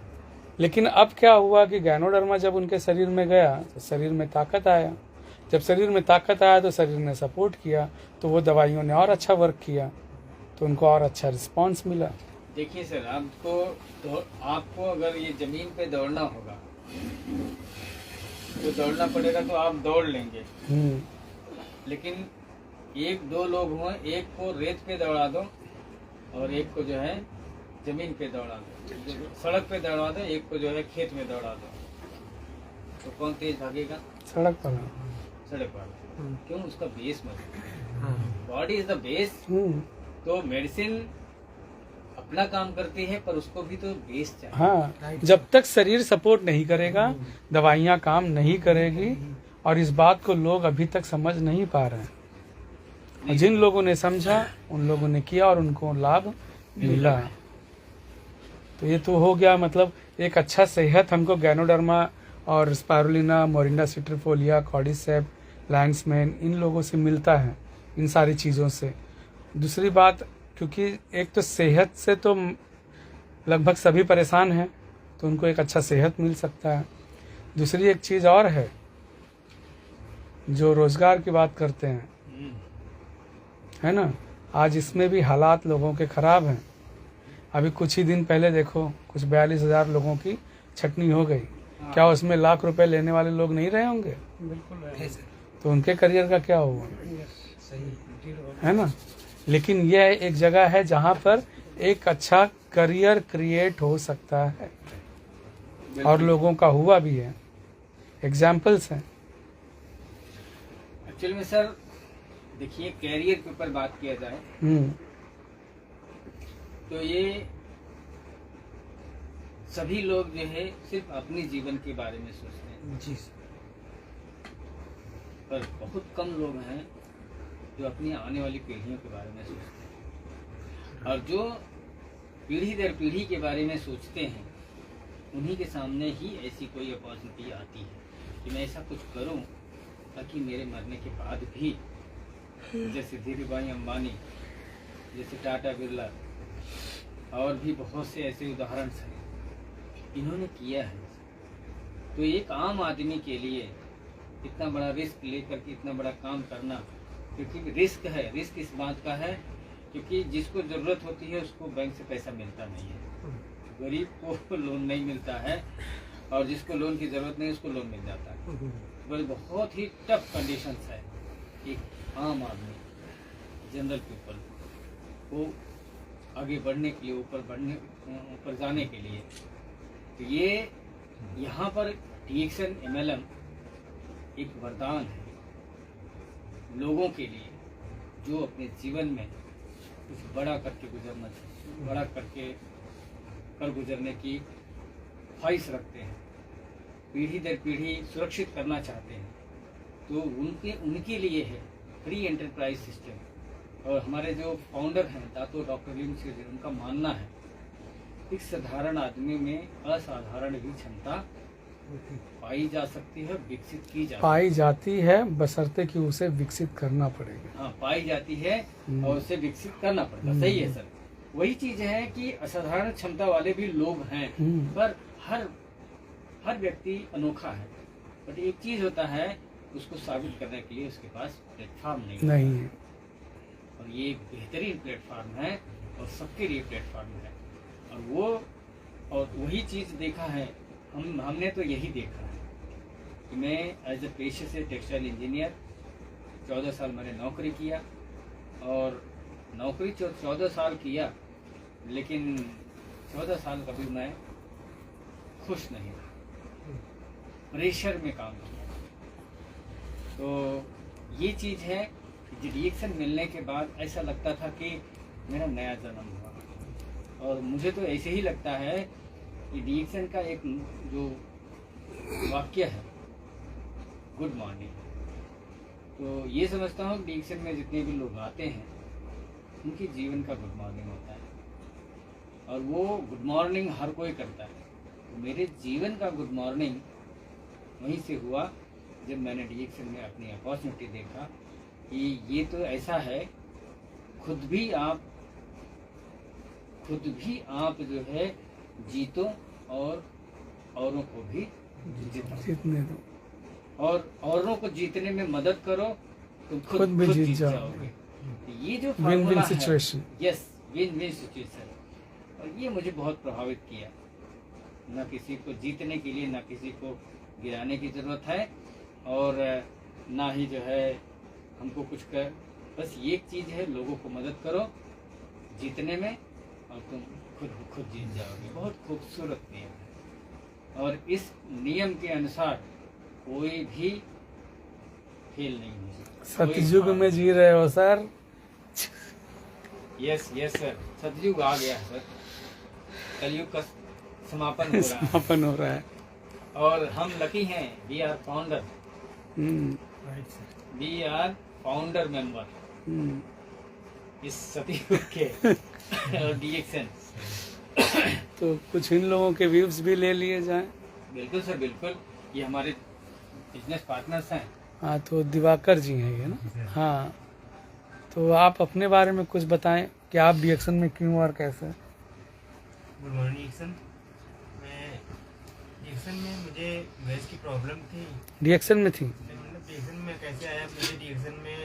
लेकिन अब क्या हुआ कि ज्ञानोडर्मा जब उनके शरीर में गया तो शरीर में ताकत आया। जब शरीर में ताकत आया तो शरीर ने सपोर्ट किया, तो वो दवाइयों ने और अच्छा वर्क किया, तो उनको और अच्छा रिस्पांस मिला। देखिए सर, आपको अगर ये जमीन पे दौड़ना होगा तो दौड़ना पड़ेगा, तो आप दौड़ लेंगे। लेकिन 1-2 लोग हों, एक को रेत पे दौड़ा दो और एक को जो है जमीन पे दौड़ा दो, सड़क पे दौड़ा दो, एक को जो है खेत में दौड़ा दो, तो कौन तेज भागेगा? सड़क पर। सड़क पर। क्यों? उसका बेस मजबूत। Body is the base. तो मेडिसिन अपना काम करती है, पर उसको भी तो बेस चाहिए। हाँ, जब तक शरीर सपोर्ट नहीं करेगा दवाइयाँ काम नहीं करेगी, और इस बात को लोग अभी तक समझ नहीं पा रहे हैं। और जिन लोगों ने समझा उन लोगों ने किया और उनको लाभ मिला। तो ये तो हो गया, मतलब एक अच्छा सेहत हमको ज्ञानोडर्मा और स्पाइरुलिना, मोरिंडा सिट्रिफोलिया, कॉर्डिसेप, लैंग्समैन, इन लोगों से मिलता है, इन सारी चीज़ों से। दूसरी बात, क्योंकि एक तो सेहत से तो लगभग सभी परेशान हैं, तो उनको एक अच्छा सेहत मिल सकता है। दूसरी एक चीज़ और है, जो रोजगार की बात करते हैं, है ना, आज इसमें भी हालात लोगों के खराब हैं। अभी कुछ ही दिन पहले देखो, कुछ 42,000 लोगों की छटनी हो गई। क्या उसमें लाख रुपए लेने वाले लोग नहीं रहे होंगे? बिल्कुल। तो उनके करियर का क्या हुआ? सही है ना। लेकिन यह एक जगह है जहाँ पर एक अच्छा करियर क्रिएट हो सकता है, और लोगों का हुआ भी है, एग्जाम्पल्स हैं। एक्चुअली में सर देखिए, कैरियर के ऊपर बात किया जाए तो ये सभी लोग जो है सिर्फ अपने जीवन के बारे में सोचते हैं जी, पर बहुत कम लोग हैं जो अपनी आने वाली पीढ़ियों के बारे में सोचते हैं। और जो पीढ़ी दर पीढ़ी के बारे में सोचते हैं, उन्हीं के सामने ही ऐसी कोई अपॉर्चुनिटी आती है कि मैं ऐसा कुछ करूं ताकि मेरे मरने के बाद भी, जैसे धीरूभाई अंबानी, जैसे टाटा बिरला, और भी बहुत से ऐसे उदाहरण हैं, इन्होंने किया है। तो एक आम आदमी के लिए इतना बड़ा रिस्क लेकर के इतना बड़ा काम करना, क्योंकि रिस्क है। रिस्क इस बात का है क्योंकि जिसको जरूरत होती है उसको बैंक से पैसा मिलता नहीं है, गरीब को लोन नहीं मिलता है, और जिसको लोन की जरूरत नहीं उसको लोन मिल जाता है। तो बहुत ही टफ कंडीशंस है एक आम आदमी, जनरल पीपल को आगे बढ़ने के लिए, ऊपर जाने के लिए। तो ये यहाँ पर डीएक्शन MLM एक वरदान है, लोगों के लिए जो अपने जीवन में कुछ बड़ा करके गुजरना चाहिए, बड़ा करके कर गुजरने की ख्वाहिश रखते हैं, पीढ़ी दर पीढ़ी सुरक्षित करना चाहते हैं, तो उनके लिए है फ्री एंटरप्राइज सिस्टम। और हमारे जो फाउंडर हैं दातो डॉक्टर लिम सी, उनका मानना है एक साधारण आदमी में असाधारण भी क्षमता पाई जा सकती है, विकसित की पाई जाती है, बशर्ते कि उसे विकसित करना पड़ेगा। हाँ, पाई जाती है और उसे विकसित करना पड़ेगा। सही है सर, वही चीज है कि असाधारण क्षमता वाले भी लोग हैं, पर हर व्यक्ति अनोखा है। बट एक चीज होता है, उसको साबित करने के लिए उसके पास प्लेटफॉर्म नहीं है। और ये एक बेहतरीन प्लेटफॉर्म है और सबके लिए प्लेटफॉर्म है। और वही चीज देखा है हमने तो यही देखा है कि मैं एज ए पेशे से टेक्सटाइल इंजीनियर 14 साल मैंने नौकरी किया, और नौकरी 14 साल किया, लेकिन 14 साल कभी मैं खुश नहीं था, प्रेशर में काम किया। तो ये चीज़ है कि रिएक्शन मिलने के बाद ऐसा लगता था कि मेरा नया जन्म हुआ। और मुझे तो ऐसे ही लगता है कि रिएक्शन का एक जो वाक्य है गुड मॉर्निंग, तो ये समझता हूँ कि रिएक्शन में जितने भी लोग आते हैं उनके जीवन का गुड मॉर्निंग होता है, और वो गुड मॉर्निंग हर कोई करता है। तो मेरे जीवन का गुड मॉर्निंग वहीं से हुआ जब मैंने रिएक्शन में अपनी अपॉर्चुनिटी देखा कि ये तो ऐसा है, खुद भी आप जो है जीतो और औरों को भी जीतने दो, और औरों को जीतने में मदद करो तो खुद भी जीत जाओगे। ये जो विन विन फार्मूला है, situation. Yes, win win situation, और ये मुझे बहुत प्रभावित किया। ना किसी को जीतने के लिए, ना किसी को गिराने की जरूरत है, और ना ही जो है हमको कुछ कर, बस ये एक चीज है, लोगों को मदद करो जीतने में और तुम खुद जीत जाओगे। बहुत खूबसूरत नियम है, और इस नियम के अनुसार कोई भी फेल नहीं हो सकता। सतयुग में जी रहे हो सर। यस सर, सतयुग आ गया सर, कलयुग का समापन हो रहा है। और हम लकी हैं, we are founder, we are founder member इस सतयुग के रिएक्शन। तो कुछ इन लोगों के व्यूज भी ले लिए जाएं। बिल्कुल सर, बिल्कुल, ये हमारे बिजनेस पार्टनर्स हैं। हाँ, तो दिवाकर जी हैं ये ना। हाँ, तो आप अपने बारे में कुछ बताएं कि आप रिएक्शन में क्यों और कैसे। Good morning reaction. मैं रिएक्शन में मुझे गैस की प्रॉब्लम थी। रिएक्शन में थी? मतलब रिएक्शन में कैसे आया, मुझे रिएक्शन में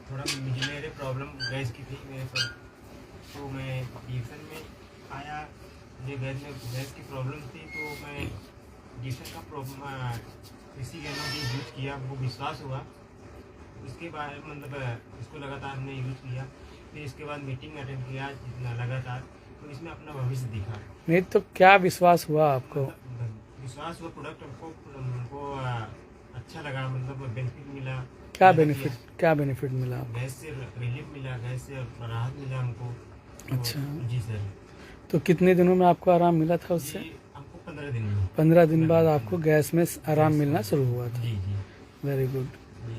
थोड़ा मेरे प्रॉब्लम गैस की थी मेरे पर, तो मैं रिएक्शन में आया। मुझे गैस की प्रॉब्लम थी, तो मैं रिएक्शन का प्रॉब्लम किसी एनर्जी यूज़ किया, वो विश्वास हुआ। उसके बाद मतलब इसको लगातार हमने यूज़ किया, फिर इसके बाद मीटिंग अटेंड किया लगातार, तो इसमें अपना भविष्य दिखा। नहीं तो क्या विश्वास हुआ आपको? विश्वास हुआ, प्रोडक्ट हमको अच्छा लगा, मतलब बेनिफिट मिला। क्या बेनिफिट मिला आपको? गैस से रिलीफ मिला, गैस से राहत मिला हमको। अच्छा जी सर। तो कितने दिनों में आपको आराम मिला था उससे? हमको 15 दिन में। 15 दिन बाद आपको गैस में आराम मिलना शुरू हुआ था। जी। Very good.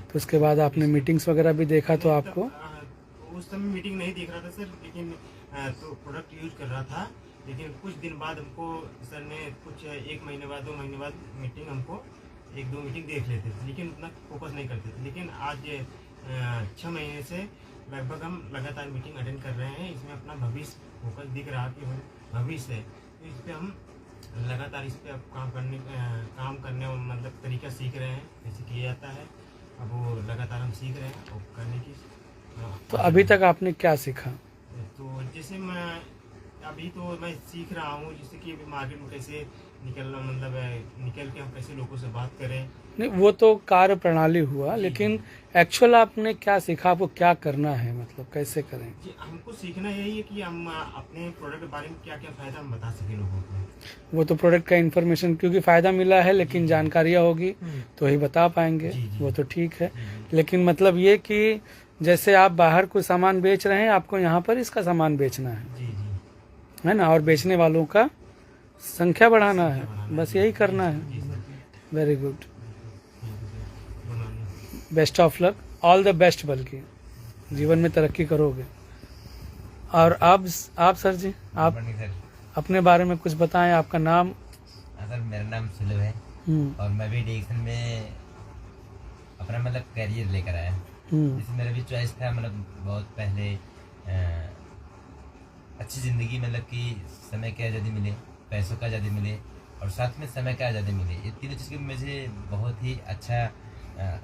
तो उसके बाद आपने मीटिंग्स वगैरह भी देखा, तो आपको उस समय मीटिंग नहीं देख रहा था सर, लेकिन तो प्रोडक्ट यूज कर रहा था। लेकिन कुछ दिन बाद हमको सर ने कुछ 1 महीने बाद 2 महीने बाद मीटिंग हमको 1-2 मीटिंग देख लेते थे, लेकिन उतना फोकस नहीं करते थे। लेकिन आज 6 महीने से लगभग हम लगातार मीटिंग अटेंड कर रहे हैं। इसमें अपना भविष्य फोकस दिख रहा कि भविष्य है, तो इस पर हम लगातार इस पर काम करने मतलब तरीका सीख रहे हैं, कैसे किया जाता है। अब वो लगातार हम सीख रहे हैं और करने की। तो अभी तक आपने क्या सीखा? तो जैसे मैं अभी तो मैं सीख रहा हूँ, जैसे कि अभी मार्केट में कैसे निकलना, मतलब निकल के हम कैसे लोगों से बात करें। नहीं, वो तो कार्य प्रणाली हुआ, लेकिन एक्चुअल आपने क्या सीखा, आपको क्या करना है, मतलब कैसे करें? जी, हमको सीखना यही है कि हम अपने प्रोडक्ट के बारे में क्या क्या फायदा हम बता सकें लोगों को। वो तो प्रोडक्ट का इन्फॉर्मेशन, क्योंकि फायदा मिला है, लेकिन जानकारियाँ होगी तो ही बता पाएंगे। वो तो ठीक है, लेकिन मतलब ये कि जैसे आप बाहर कोई सामान बेच रहे हैं, आपको यहाँ पर इसका सामान बेचना है, जी जी है ना, और बेचने वालों का संख्या बढ़ाना है, बस यही करना जी है। Sir. Very good, banana. Best of luck, all the best, बल्कि जीवन में तरक्की करोगे। और आप सर जी, आप सर, अपने बारे में कुछ बताएं, आपका नाम? सर मेरा नाम सुलभ है और मैं भी डिएक्शन में अपना मतलब करियर लेकर आया। जैसे मेरा भी चॉइस था, मतलब बहुत पहले अच्छी ज़िंदगी, मतलब कि समय की आज़ादी मिले, पैसों का आज़ादी मिले और साथ में समय का आज़ादी मिले। ये तीनों चीज़ की मुझे बहुत ही अच्छा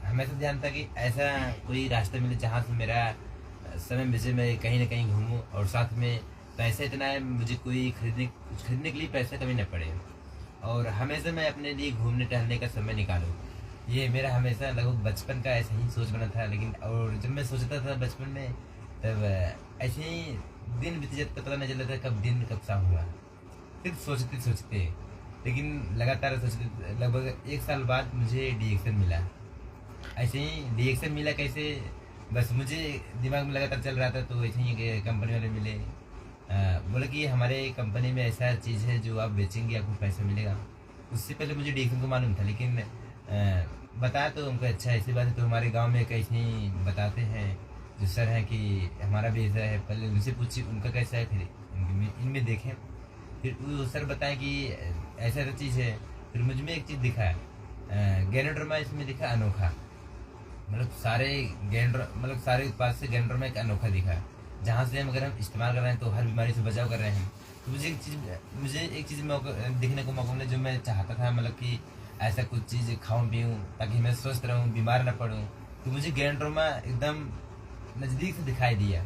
हमेशा ध्यान था कि ऐसा कोई रास्ता मिले जहाँ से मेरा समय में से मैं कहीं ना कहीं घूमूं और साथ में पैसा इतना है, मुझे कोई कुछ खरीदने के लिए पैसा कभी न पड़े और हमेशा मैं अपने लिए घूमने टहलने का समय निकालूं। ये मेरा हमेशा लगभग बचपन का ऐसा ही सोच बना था। लेकिन और जब मैं सोचता था बचपन में, तब ऐसे ही दिन बीत जाता, पता नहीं चलता था कब दिन कब शाम हुआ, सिर्फ सोचते सोचते। लेकिन लगातार सोचते, लगभग 1 साल बाद मुझे डिएक्शन मिला। ऐसे ही डिएक्शन मिला कैसे, बस मुझे दिमाग में लगातार चल रहा था, तो ऐसे ही कंपनी वाले मिले, बोले कि हमारे कंपनी में ऐसा चीज़ है जो आप बेचेंगे आपको पैसा मिलेगा। उससे पहले मुझे डिएक्शन को मालूम था, लेकिन बताया तो उनको अच्छा ऐसी बात है। तो हमारे गांव में कैसे ही बताते हैं जो सर हैं कि हमारा भी ऐसा है, पहले उनसे पूछिए उनका कैसा है, फिर इनमें देखें, फिर वो सर बताएं कि ऐसा ऐसा चीज़ है। फिर मुझ में एक चीज़ दिखा, गैनोड्रमा इसमें दिखा अनोखा, मतलब सारे उत्पाद से गैनोड्रमा एक अनोखा दिखा, जहाँ से हम अगर हम इस्तेमाल कर रहे हैं तो हर बीमारी से बचाव कर रहे हैं। तो मुझे एक चीज़ दिखने को मौका मिला जो मैं चाहता था, मतलब कि ऐसा कुछ चीज़ खाऊं पीऊं ताकि मैं स्वस्थ रहूं, बीमार न पड़ूं। तो मुझे गैनोड्रमा एकदम नज़दीक से दिखाई दिया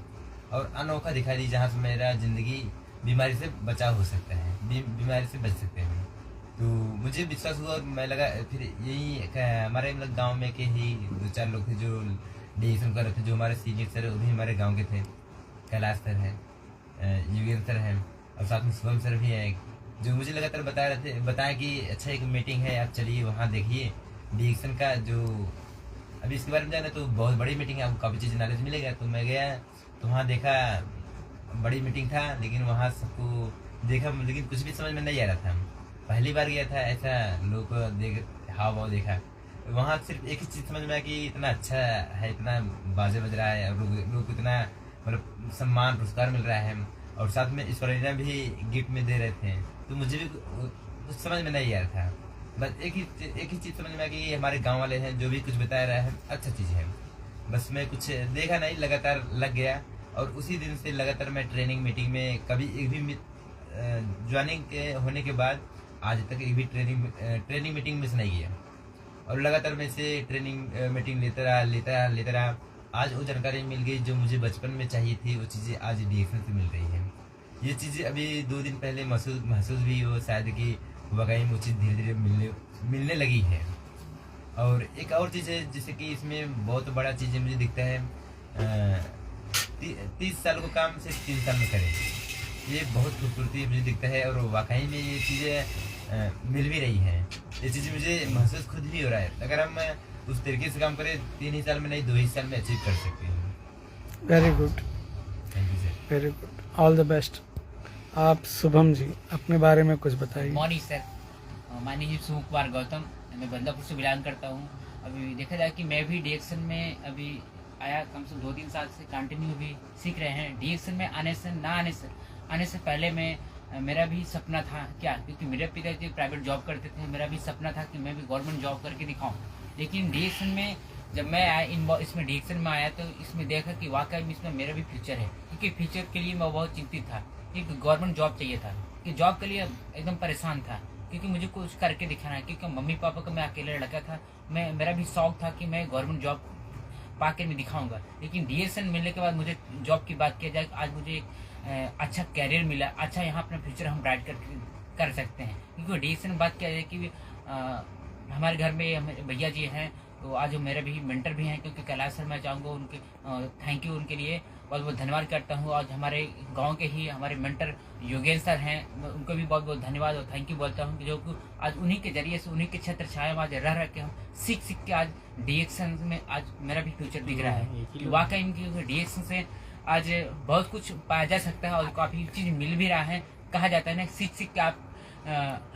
और अनोखा दिखाई दी, जहाँ से मेरा ज़िंदगी बीमारी से बचाव हो सकता है, बीमारी से बच सकते हैं। तो मुझे विश्वास हुआ और मैं लगा, फिर यही हमारे मतलब गाँव में के ही 2-4 लोग थे जो डिएक्शन कर रहे थे, जो हमारे सीनियर सर वो भी हमारे गाँव के थे, कैलाश सर हैं, युगेंद्र सर हैं और साथ में शुभम सर भी हैं, जो मुझे लगातार बताया कि अच्छा एक मीटिंग है, आप चलिए वहाँ देखिए डिएक्शन का, जो अभी इसके बारे में जाना तो बहुत बड़ी मीटिंग है, आपको काफ़ी चीज़ नॉलेज मिलेगा। तो मैं गया तो वहाँ देखा, बड़ी मीटिंग था, लेकिन वहाँ सबको देखा, लेकिन कुछ भी समझ में नहीं आ रहा था। पहली बार गया था, ऐसा लोग को देख हाव भाव देखा, वहाँ सिर्फ एक ही चीज़ समझ में आया कि इतना अच्छा है, इतना बाजे बज रहा है और लोग को इतना मतलब सम्मान पुरस्कार मिल रहा है और साथ में ईश्वरीना भी गिफ्ट में दे रहे थे। तो मुझे भी कुछ समझ में नहीं आ रहा था, बस एक ही चीज़ समझ में आया कि हमारे गांव वाले हैं, जो भी कुछ बता रहा है अच्छा चीज़ है। बस मैं कुछ देखा नहीं, लगातार लग गया और उसी दिन से लगातार मैं ट्रेनिंग मीटिंग में कभी एक भी ज्वाइनिंग के होने के बाद आज तक एक भी ट्रेनिंग मीटिंग मिस नहीं किया और लगातार मैं से ट्रेनिंग मीटिंग लेता रहा। आज वो जानकारी मिल गई जो मुझे बचपन में चाहिए थी, वो चीज़ें आज डिएक्शन से मिल रही हैं। ये चीज़ें अभी 2 दिन पहले महसूस भी हो शायद कि वाकई में वो चीज़ धीरे धीरे मिलने लगी है। और एक और चीज़ है जैसे कि इसमें बहुत बड़ा चीज़ मुझे दिखता है, 30 साल को काम सिर्फ 3 साल में करें, ये बहुत खूबसूरती मुझे दिखता है और वाकई में ये चीज़ें मिल भी रही हैं। ये चीज़ मुझे महसूस खुद भी हो रहा है, अगर हम उस तरीके से काम करें 3 ही साल में नहीं 2 ही साल में अचीव कर सकते हैं। Very good, thank you sir. Very good, all the best. आप शुभम जी अपने बारे में कुछ बताइए। Morning sir, my name is Shubh Kumar Gautam, मैं बंदापुर से बिलोंग करता हूँ। अभी देखा जाए कि मैं भी डिएक्शन में अभी आया, कम से कम 2-3 साल से कंटिन्यू भी सीख रहे हैं। डिएक्शन में आने से पहले मेरा भी सपना था क्या, क्योंकि मेरे पिताजी प्राइवेट जॉब करते थे, मेरा भी सपना था कि मैं भी गवर्नमेंट जॉब करके दिखाऊं। लेकिन डिएक्शन में जब मैं आया, इसमें डिएक्शन में आया तो इसमें देखा कि वाकई में इसमें मेरा भी फ्यूचर है, क्योंकि फ्यूचर के लिए मैं बहुत चिंतित था कि गवर्नमेंट जॉब चाहिए था, कि जॉब के लिए एकदम परेशान था, क्योंकि मुझे कुछ करके दिखाना है, क्योंकि मम्मी पापा का मैं अकेला लड़का था। मेरा भी शौक था कि मैं गवर्नमेंट जॉब पाके मैं दिखाऊंगा। लेकिन डीएसएन मिलने के बाद मुझे जॉब की बात किया जाए, आज मुझे अच्छा कैरियर मिला, अच्छा यहाँ अपना फ्यूचर हम ब्राइट कर सकते हैं। क्योंकि डीएसएन में बात किया जाए कि हमारे घर में हमारे भैया जी हैं, तो आज मेरे भी मेंटर भी हैं, क्योंकि कैलाश सर मैं चाहूँगा उनके थैंक यू उनके लिए बहुत बहुत धन्यवाद करता हूँ। आज हमारे गांव के ही हमारे मेंटर योगेश सर हैं, उनको भी बहुत बहुत धन्यवाद और थैंक यू बोलता हूँ, जो कि आज उन्हीं के जरिए से उन्हीं के छत्र छाया में आज रह के हम सीख के आज डीएक्शन में आज मेरा भी फ्यूचर दिख रहा है। तो वाकई में डीएक्शन से आज बहुत कुछ पाया जा सकता है और काफ़ी चीज़ मिल भी रहा है। कहा जाता है ना, सीख के आप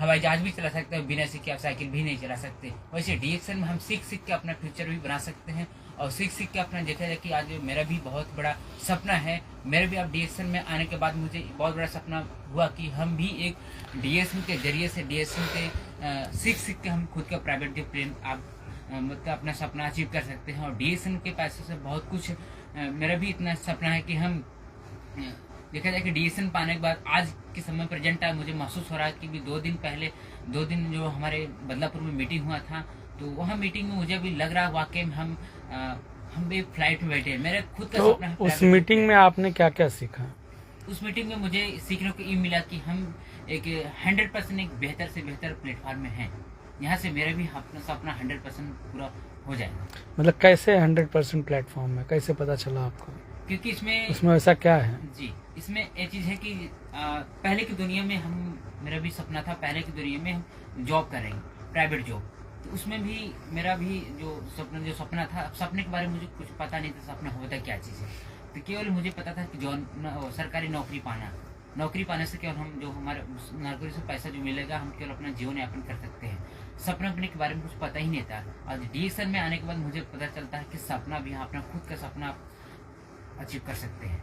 हवाई जहाज भी चला सकते हैं, बिना सीखे आप साइकिल भी नहीं चला सकते। वैसे डीएक्शन में हम सीख के अपना फ्यूचर भी बना सकते हैं और सीख के अपना देखा जाए कि आज मेरा भी बहुत बड़ा सपना है। मेरे भी अब डीएक्शन में आने के बाद मुझे बहुत बड़ा सपना हुआ कि हम भी एक डीएक्शन के जरिए से डीएक्शन के सीख के हम खुद का प्राइवेट जेट प्लेन आप मतलब अपना सपना अचीव कर सकते हैं। और डीएक्शन के पैसे से बहुत कुछ मेरा भी इतना सपना है कि हम देखा जाए कि डीएसएन पाने के बाद आज के समय प्रेजेंट टाइम मुझे महसूस हो रहा है कि भी 2 दिन जो हमारे बदलापुर में मीटिंग हुआ था, तो वहाँ मीटिंग में मुझे भी लग रहा वाकई में हम एक फ्लाइट में बैठे हैं। मेरा खुद का सपना है। उस मीटिंग में आपने क्या क्या सीखा? उस मीटिंग में मुझे सीखने को ये मिला कि हम एक 100% एक बेहतर से बेहतर प्लेटफॉर्म में हैं। यहाँ से मेरा भी अपना सपना 100% पूरा हो जाएगा। मतलब कैसे 100% प्लेटफॉर्म है, कैसे पता चला आपको? क्योंकि इसमें ऐसा क्या है? जी, इसमें ये चीज़ है कि पहले की दुनिया में मेरा भी सपना था, पहले की दुनिया में हम जॉब करेंगे, प्राइवेट जॉब। तो उसमें भी मेरा भी जो सपना था, सपने के बारे में मुझे कुछ पता नहीं था सपना होता क्या चीज़ है। तो केवल मुझे पता था कि सरकारी नौकरी पाने से केवल हम जो हमारे नौकरी से पैसा जो मिलेगा हम केवल अपना जीवन यापन कर सकते हैं। सपना अपने के बारे में कुछ पता ही नहीं था। आज डीएक्शन में आने के बाद मुझे पता चलता है कि सपना भी अपना खुद का सपना अचीव कर सकते हैं।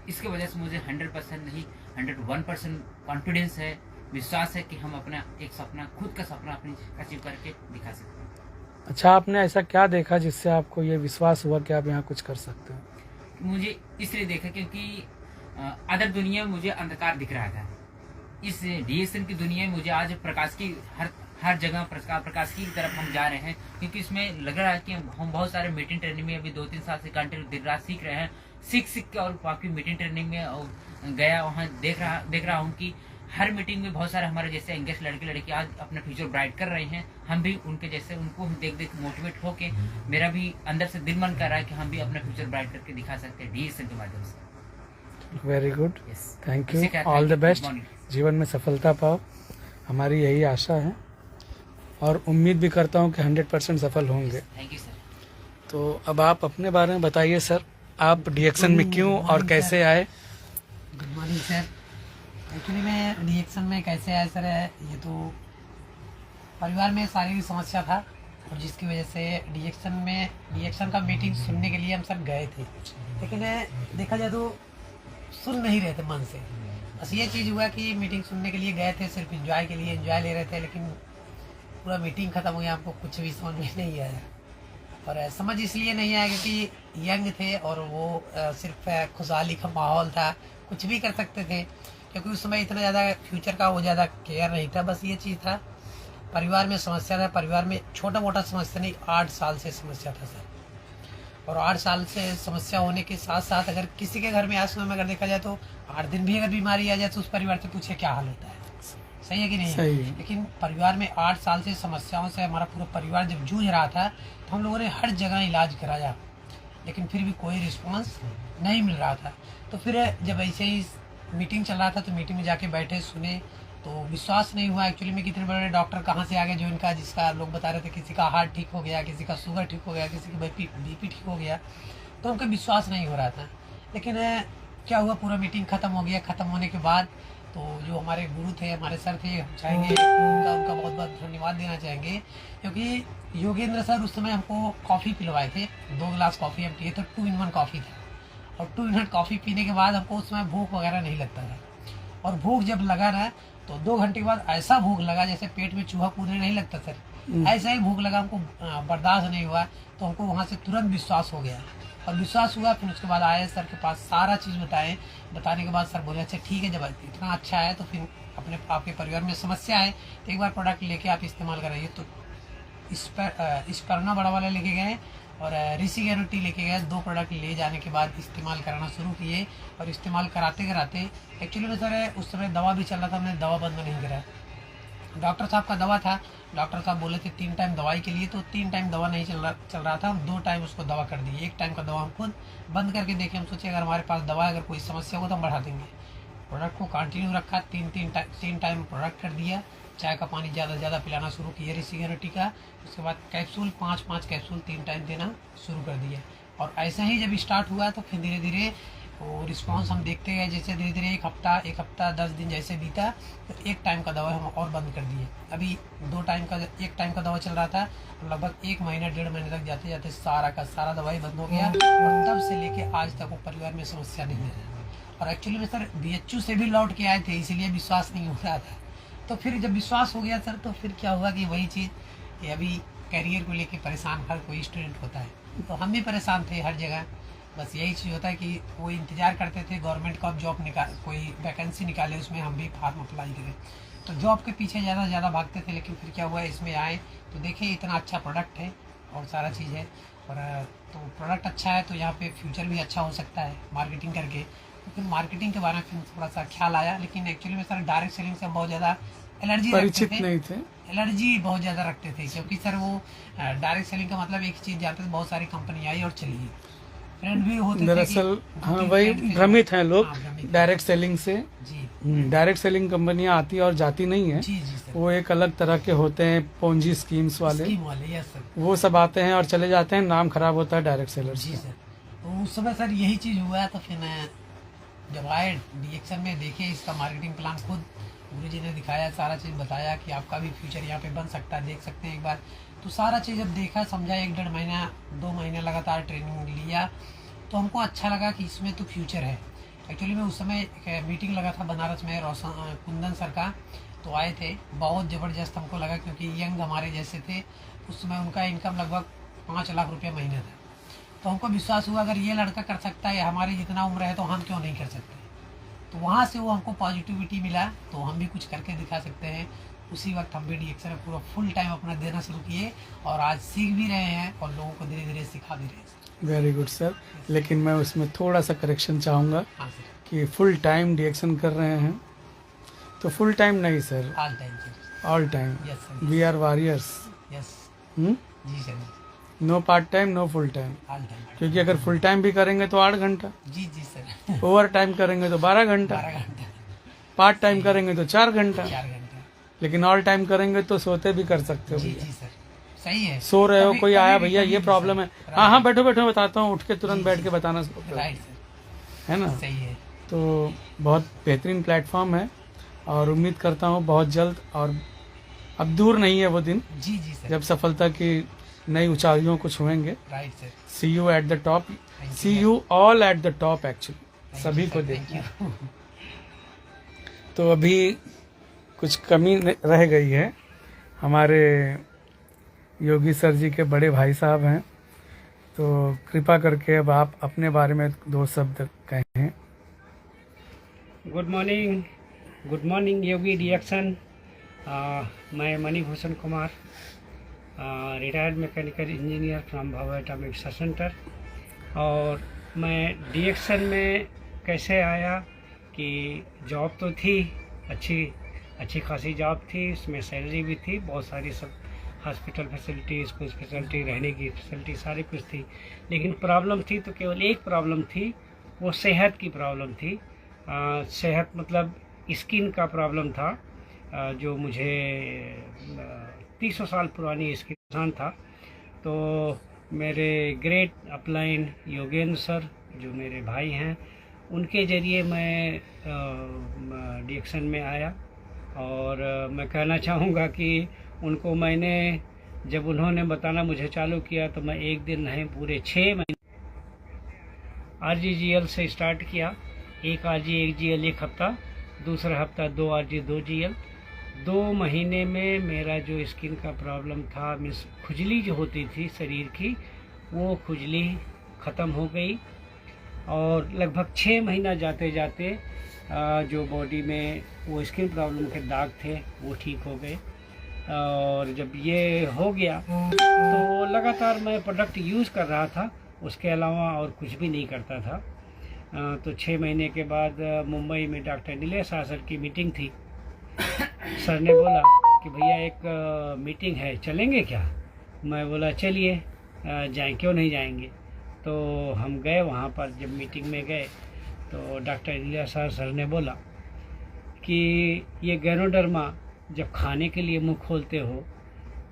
इसके वजह से मुझे 100% नहीं 101% कॉन्फिडेंस है, विश्वास है कि हम अपना एक सपना खुद का सपना अपनी अचीव करके दिखा सकते हैं। अच्छा, आपने ऐसा क्या देखा जिससे आपको ये विश्वास हुआ कि आप यहाँ कुछ कर सकते हो? मुझे इसलिए देखा क्योंकि अदर दुनिया में मुझे अंधकार दिख रहा था। इस डीएक्शन की दुनिया में मुझे आज प्रकाश की हर जगह प्रकाश की तरफ हम जा रहे हैं। क्योंकि इसमें लग रहा है कि हम बहुत सारे मीटिंग ट्रेनिंग में अभी 2-3 साल से कंटिन्यू दिन रात सीख रहे हैं। सीख के और काफ़ी मीटिंग ट्रेनिंग में गया, वहाँ देख रहा हूँ कि हर मीटिंग में बहुत सारे हमारे जैसे एंगेज लड़के लड़की आज अपना फ्यूचर ब्राइट कर रहे हैं। हम भी उनके जैसे उनको हम देख मोटिवेट होके मेरा भी अंदर से दिल मन कर रहा है कि हम भी अपना फ्यूचर ब्राइट करके दिखा सकते हैं डीएक्शन के माध्यम से। Very good, thank you, all the best. जीवन में सफलता पाओ, हमारी यही आशा है और उम्मीद भी करता हूँ कि 100% सफल होंगे। Thank you sir. तो अब आप अपने बारे में बताइए सर, आप डीएक्शन में क्यों और कैसे आए? Good morning sir. एक्चुअली मैं डीएक्शन में कैसे आया सर, ये तो परिवार में शारीरिक समस्या था और जिसकी वजह से डीएक्शन का मीटिंग सुनने के लिए हम सर गए थे, लेकिन देखा जाए तो सुन नहीं रहे थे मन से। बस ये चीज़ हुआ कि मीटिंग सुनने के लिए गए थे, सिर्फ एंजॉय के लिए एंजॉय ले रहे थे, लेकिन पूरा मीटिंग ख़त्म हो गया, हमको कुछ भी समझ में नहीं आया। और समझ इसलिए नहीं आया क्योंकि यंग थे और वो सिर्फ खुशहाली का माहौल था, कुछ भी कर सकते थे, क्योंकि उस समय इतना ज़्यादा फ्यूचर का वो ज़्यादा केयर नहीं था। बस ये चीज़ था, परिवार में समस्या था, परिवार में छोटा मोटा समस्या नहीं, 8 साल से समस्या था सर। और 8 साल से समस्या होने के साथ साथ अगर किसी के घर में आज समय में अगर देखा जाए तो 8 दिन भी अगर बीमारी आ जाए तो उस परिवार से पूछे क्या हाल होता है। सही है कि नहीं? सही है। लेकिन परिवार में 8 साल से समस्याओं से हमारा पूरा परिवार जब जूझ रहा था तो हम लोगों ने हर जगह इलाज कराया, लेकिन फिर भी कोई रिस्पॉन्स नहीं मिल रहा था। तो फिर जब ऐसे ही मीटिंग चल रहा था तो मीटिंग में जाके बैठे सुने तो विश्वास नहीं हुआ एक्चुअली में कितने बड़े डॉक्टर कहाँ से आ गए जो इनका, जिसका लोग बता रहे थे किसी का हार्ट ठीक हो गया, किसी का शुगर ठीक हो गया, किसी की बीपी ठीक हो गया, तो उनका विश्वास नहीं हो रहा था। लेकिन क्या हुआ, पूरा मीटिंग ख़त्म हो गया। ख़त्म होने के बाद तो जो हमारे गुरु थे, हमारे सर थे, हम चाहेंगे उनका बहुत बहुत धन्यवाद देना चाहेंगे, क्योंकि योगेंद्र सर उस समय हमको कॉफ़ी पिलवाए थे, 2 गिलास कॉफ़ी हम पिए, तो 2 in 1 कॉफ़ी था। और 2 in 1 कॉफ़ी पीने के बाद हमको उस समय भूख वगैरह नहीं लगता था, और भूख जब लगा ना तो 2 घंटे के बाद ऐसा भूख लगा जैसे पेट में चूहा कूदने नहीं लगता सर, ऐसा ही भूख लगा, हमको बर्दाश्त नहीं हुआ। तो हमको वहाँ से तुरंत विश्वास हो गया, और विश्वास हुआ। फिर उसके बाद आए सर के पास, सारा चीज़ बताने के बाद सर बोले अच्छा ठीक है, जब इतना अच्छा है तो फिर आपके परिवार में समस्या है तो एक बार प्रोडक्ट लेके आप इस्तेमाल कराइए। तो इस पर ना बड़ा वाला लेके गए और ऋषि गारंटी लेके गए। 2 प्रोडक्ट ले जाने के बाद इस्तेमाल कराना शुरू किए और इस्तेमाल कराते कराते एक्चुअली में सर उस समय दवा भी चल रहा था, हमने दवा बंद नहीं करा। डॉक्टर साहब का दवा था, डॉक्टर साहब बोले थे 3 टाइम दवाई के लिए, तो 3 टाइम दवा नहीं चल रहा था, हम 2 टाइम उसको दवा कर दिए। 1 टाइम का दवा हम खुद बंद करके देखे, हम सोचे अगर हमारे पास दवा अगर कोई समस्या हो तो हम बढ़ा देंगे। प्रोडक्ट को कंटिन्यू रखा, 3 टाइम प्रोडक्ट कर दिया। चाय का पानी ज़्यादा से ज़्यादा पिलाना शुरू किया ऋषि गारंटी का। उसके बाद कैप्सूल 5-5 कैप्सूल 3 टाइम देना शुरू कर दिया। और ऐसा ही जब स्टार्ट हुआ तो फिर धीरे धीरे वो रिस्पांस हम देखते गए। जैसे धीरे धीरे एक हफ्ता 10 दिन जैसे बीता तो 1 टाइम का दवा हम और बंद कर दिए। अभी 1 टाइम का दवा चल रहा था, लगभग 1 महीना 1.5 महीने तक जाते जाते सारा का सारा दवाई बंद हो गया। और तब से लेके आज तक वो परिवार में समस्या नहीं है। और एक्चुअली में सर BHU से भी लौट के आए थे, इसीलिए विश्वास नहीं हो रहा था। तो फिर जब विश्वास हो गया सर, तो फिर क्या हुआ कि वही चीज़ कि अभी करियर को लेके परेशान हर कोई स्टूडेंट होता है, तो हम भी परेशान थे हर जगह। बस यही चीज़ होता है कि वो इंतज़ार करते थे गवर्नमेंट का जॉब कोई वैकेंसी निकाले, उसमें हम भी फॉर्म अप्लाई करें। तो जॉब के पीछे ज़्यादा से ज़्यादा भागते थे। लेकिन फिर क्या हुआ, इसमें आए तो देखें इतना अच्छा प्रोडक्ट है और सारा चीज़ है। और तो प्रोडक्ट अच्छा है तो यहाँ पे फ्यूचर भी अच्छा हो सकता है मार्केटिंग करके। तो फिर मार्केटिंग के बारे में फिर थोड़ा सा ख्याल आया। लेकिन एक्चुअली में सर डायरेक्ट सेलिंग से बहुत ज़्यादा एलर्जी परिचित नहीं थे, एलर्जी बहुत ज़्यादा रखते थे। क्योंकि सर वो डायरेक्ट सेलिंग का मतलब एक चीज़ जानते थे, बहुत सारी कंपनी आई और चली गई। फ्रेंड भी होते थे दरअसल हाँ वही भ्रमित हैं लोग डायरेक्ट सेलिंग से। जी डायरेक्ट सेलिंग कंपनियां आती और जाती नहीं है, जी जी सर, वो एक अलग तरह के होते हैं पोंजी स्कीम्स वाले, स्कीम वाले। यस सर, वो सब आते हैं और चले जाते हैं, नाम खराब होता है डायरेक्ट सेलर्स जी का। सर। तो उस समय सर यही चीज़ हुआ। तो फिर जब आए DXN में देखे इसका मार्केटिंग प्लान, खुद गुरु जी ने दिखाया, सारा चीज़ बताया कि आपका भी फ्यूचर यहाँ पे बन सकता है, देख सकते हैं एक बार। तो सारा चीज़ जब देखा समझा, 1-1.5 महीना 2 महीने लगातार ट्रेनिंग लिया, तो हमको अच्छा लगा कि इसमें तो फ्यूचर है। एक्चुअली में उस समय एक मीटिंग लगा था बनारस में, कुंदन सर का, तो आए थे। बहुत ज़बरदस्त हमको लगा क्योंकि यंग हमारे जैसे थे। उस समय उनका इनकम लगभग 5 लाख रुपये महीने था। तो हमको विश्वास हुआ अगर ये लड़का कर सकता है, हमारी जितना उम्र है, तो हम क्यों नहीं कर सकते। तो वहाँ से वो हमको पॉजिटिविटी मिला, तो हम भी कुछ करके दिखा सकते हैं। उसी वक्त हम भी DXN में पूरा फुल टाइम अपना देना शुरू किए और आज सीख भी रहे हैं और लोगों को धीरे धीरे सिखा भी रहे हैं। Very good sir. लेकिन मैं उसमें थोड़ा सा करेक्शन चाहूँगा हाँ सर, कि फुल टाइम DXN कर रहे हैं, तो फुल टाइम नहीं sir, all time sir. All time. Yes sir, we are warriors. Yes जी जी sir, no part time no full time. All time. क्योंकि अगर फुल टाइम भी करेंगे तो 8 घंटा, जी जी सर, ओवर टाइम करेंगे तो 12 घंटा, 12 घंटा, पार्ट टाइम करेंगे तो 4 घंटा, 4 घंटा। लेकिन ऑल टाइम करेंगे तो सोते भी कर सकते हो जी भैया। जी सर, सही है। सो रहे हो, कभी- कोई कभी आया भी- भैया कभी ये भी प्रॉब्लम है, सर। हाँ हाँ बैठो बैठो बताता हूँ, उठ के तुरंत जी, बैठ जी। के बताना शुरू करो, राइट सर, है ना। सही है। तो बहुत बेहतरीन प्लेटफॉर्म है और उम्मीद करता हूँ बहुत जल्द, और अब दूर नहीं है वो दिन जी जी सर, जब सफलता की नई ऊंचाइयों को छुएंगे। Right sir. See you at the top, you, see you all at the top actually, Thank सभी you, को sir, देखना। thank you। तो अभी कुछ कमी रह गई है, हमारे योगी सर जी के बड़े भाई साहब हैं, तो कृपा करके अब आप अपने बारे में 2 शब्द कहें। गुड मॉर्निंग योगी DXN। मैं Manibhushan Kumar, retired mechanical engineer from Bhabha atomic research centre. और मैं DXN में कैसे आया कि जॉब तो थी, अच्छी खासी जॉब थी, उसमें सैलरी भी थी, बहुत सारी सब हॉस्पिटल फैसिलिटी, स्कूल फैसिलिटी, रहने की फैसिलिटी सारी कुछ थी। लेकिन प्रॉब्लम थी तो केवल एक प्रॉब्लम थी, वो सेहत की प्रॉब्लम थी। सेहत मतलब स्किन का प्रॉब्लम था, जो मुझे 300 साल पुरानी स्किन था। तो मेरे ग्रेट अपलाइन योगेंद्र सर जो मेरे भाई हैं, उनके ज़रिए मैं DXN में आया। और मैं कहना चाहूँगा कि उनको मैंने, जब उन्होंने बताना मुझे चालू किया, तो मैं एक दिन नहीं पूरे 6 महीने RGGL से स्टार्ट किया। 1 RG 1 GL 1 हफ्ता, दूसरा हफ्ता 2 RG 2 GL। 2 महीने में मेरा जो स्किन का प्रॉब्लम था, मीन्स खुजली जो होती थी शरीर की, वो खुजली ख़त्म हो गई। और लगभग 6 महीना जाते जाते जो बॉडी में वो स्किन प्रॉब्लम के दाग थे वो ठीक हो गए। और जब ये हो गया तो लगातार मैं प्रोडक्ट यूज़ कर रहा था, उसके अलावा और कुछ भी नहीं करता था। तो 6 महीने के बाद मुंबई में डॉक्टर नीलेश सर की मीटिंग थी। सर ने बोला कि भैया एक मीटिंग है, चलेंगे क्या? मैं बोला चलिए, जाएं, क्यों नहीं जाएंगे। तो हम गए वहाँ पर। जब मीटिंग में गए तो डॉक्टर नीलेश सर ने बोला कि ये गैनोडर्मा जब खाने के लिए मुंह खोलते हो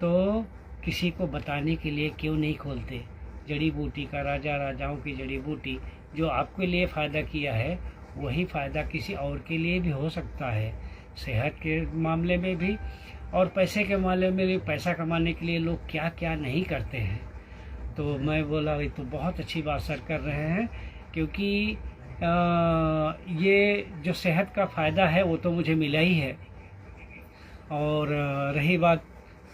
तो किसी को बताने के लिए क्यों नहीं खोलते? जड़ी बूटी का, राजा राजाओं की जड़ी बूटी जो आपके लिए फ़ायदा किया है वही फ़ायदा किसी और के लिए भी हो सकता है। सेहत के मामले में भी और पैसे के मामले में भी। पैसा कमाने के लिए लोग क्या क्या नहीं करते हैं। तो मैं बोला ये तो बहुत अच्छी बात सर कर रहे हैं, क्योंकि ये जो सेहत का फ़ायदा है वो तो मुझे मिला ही है। और रही बात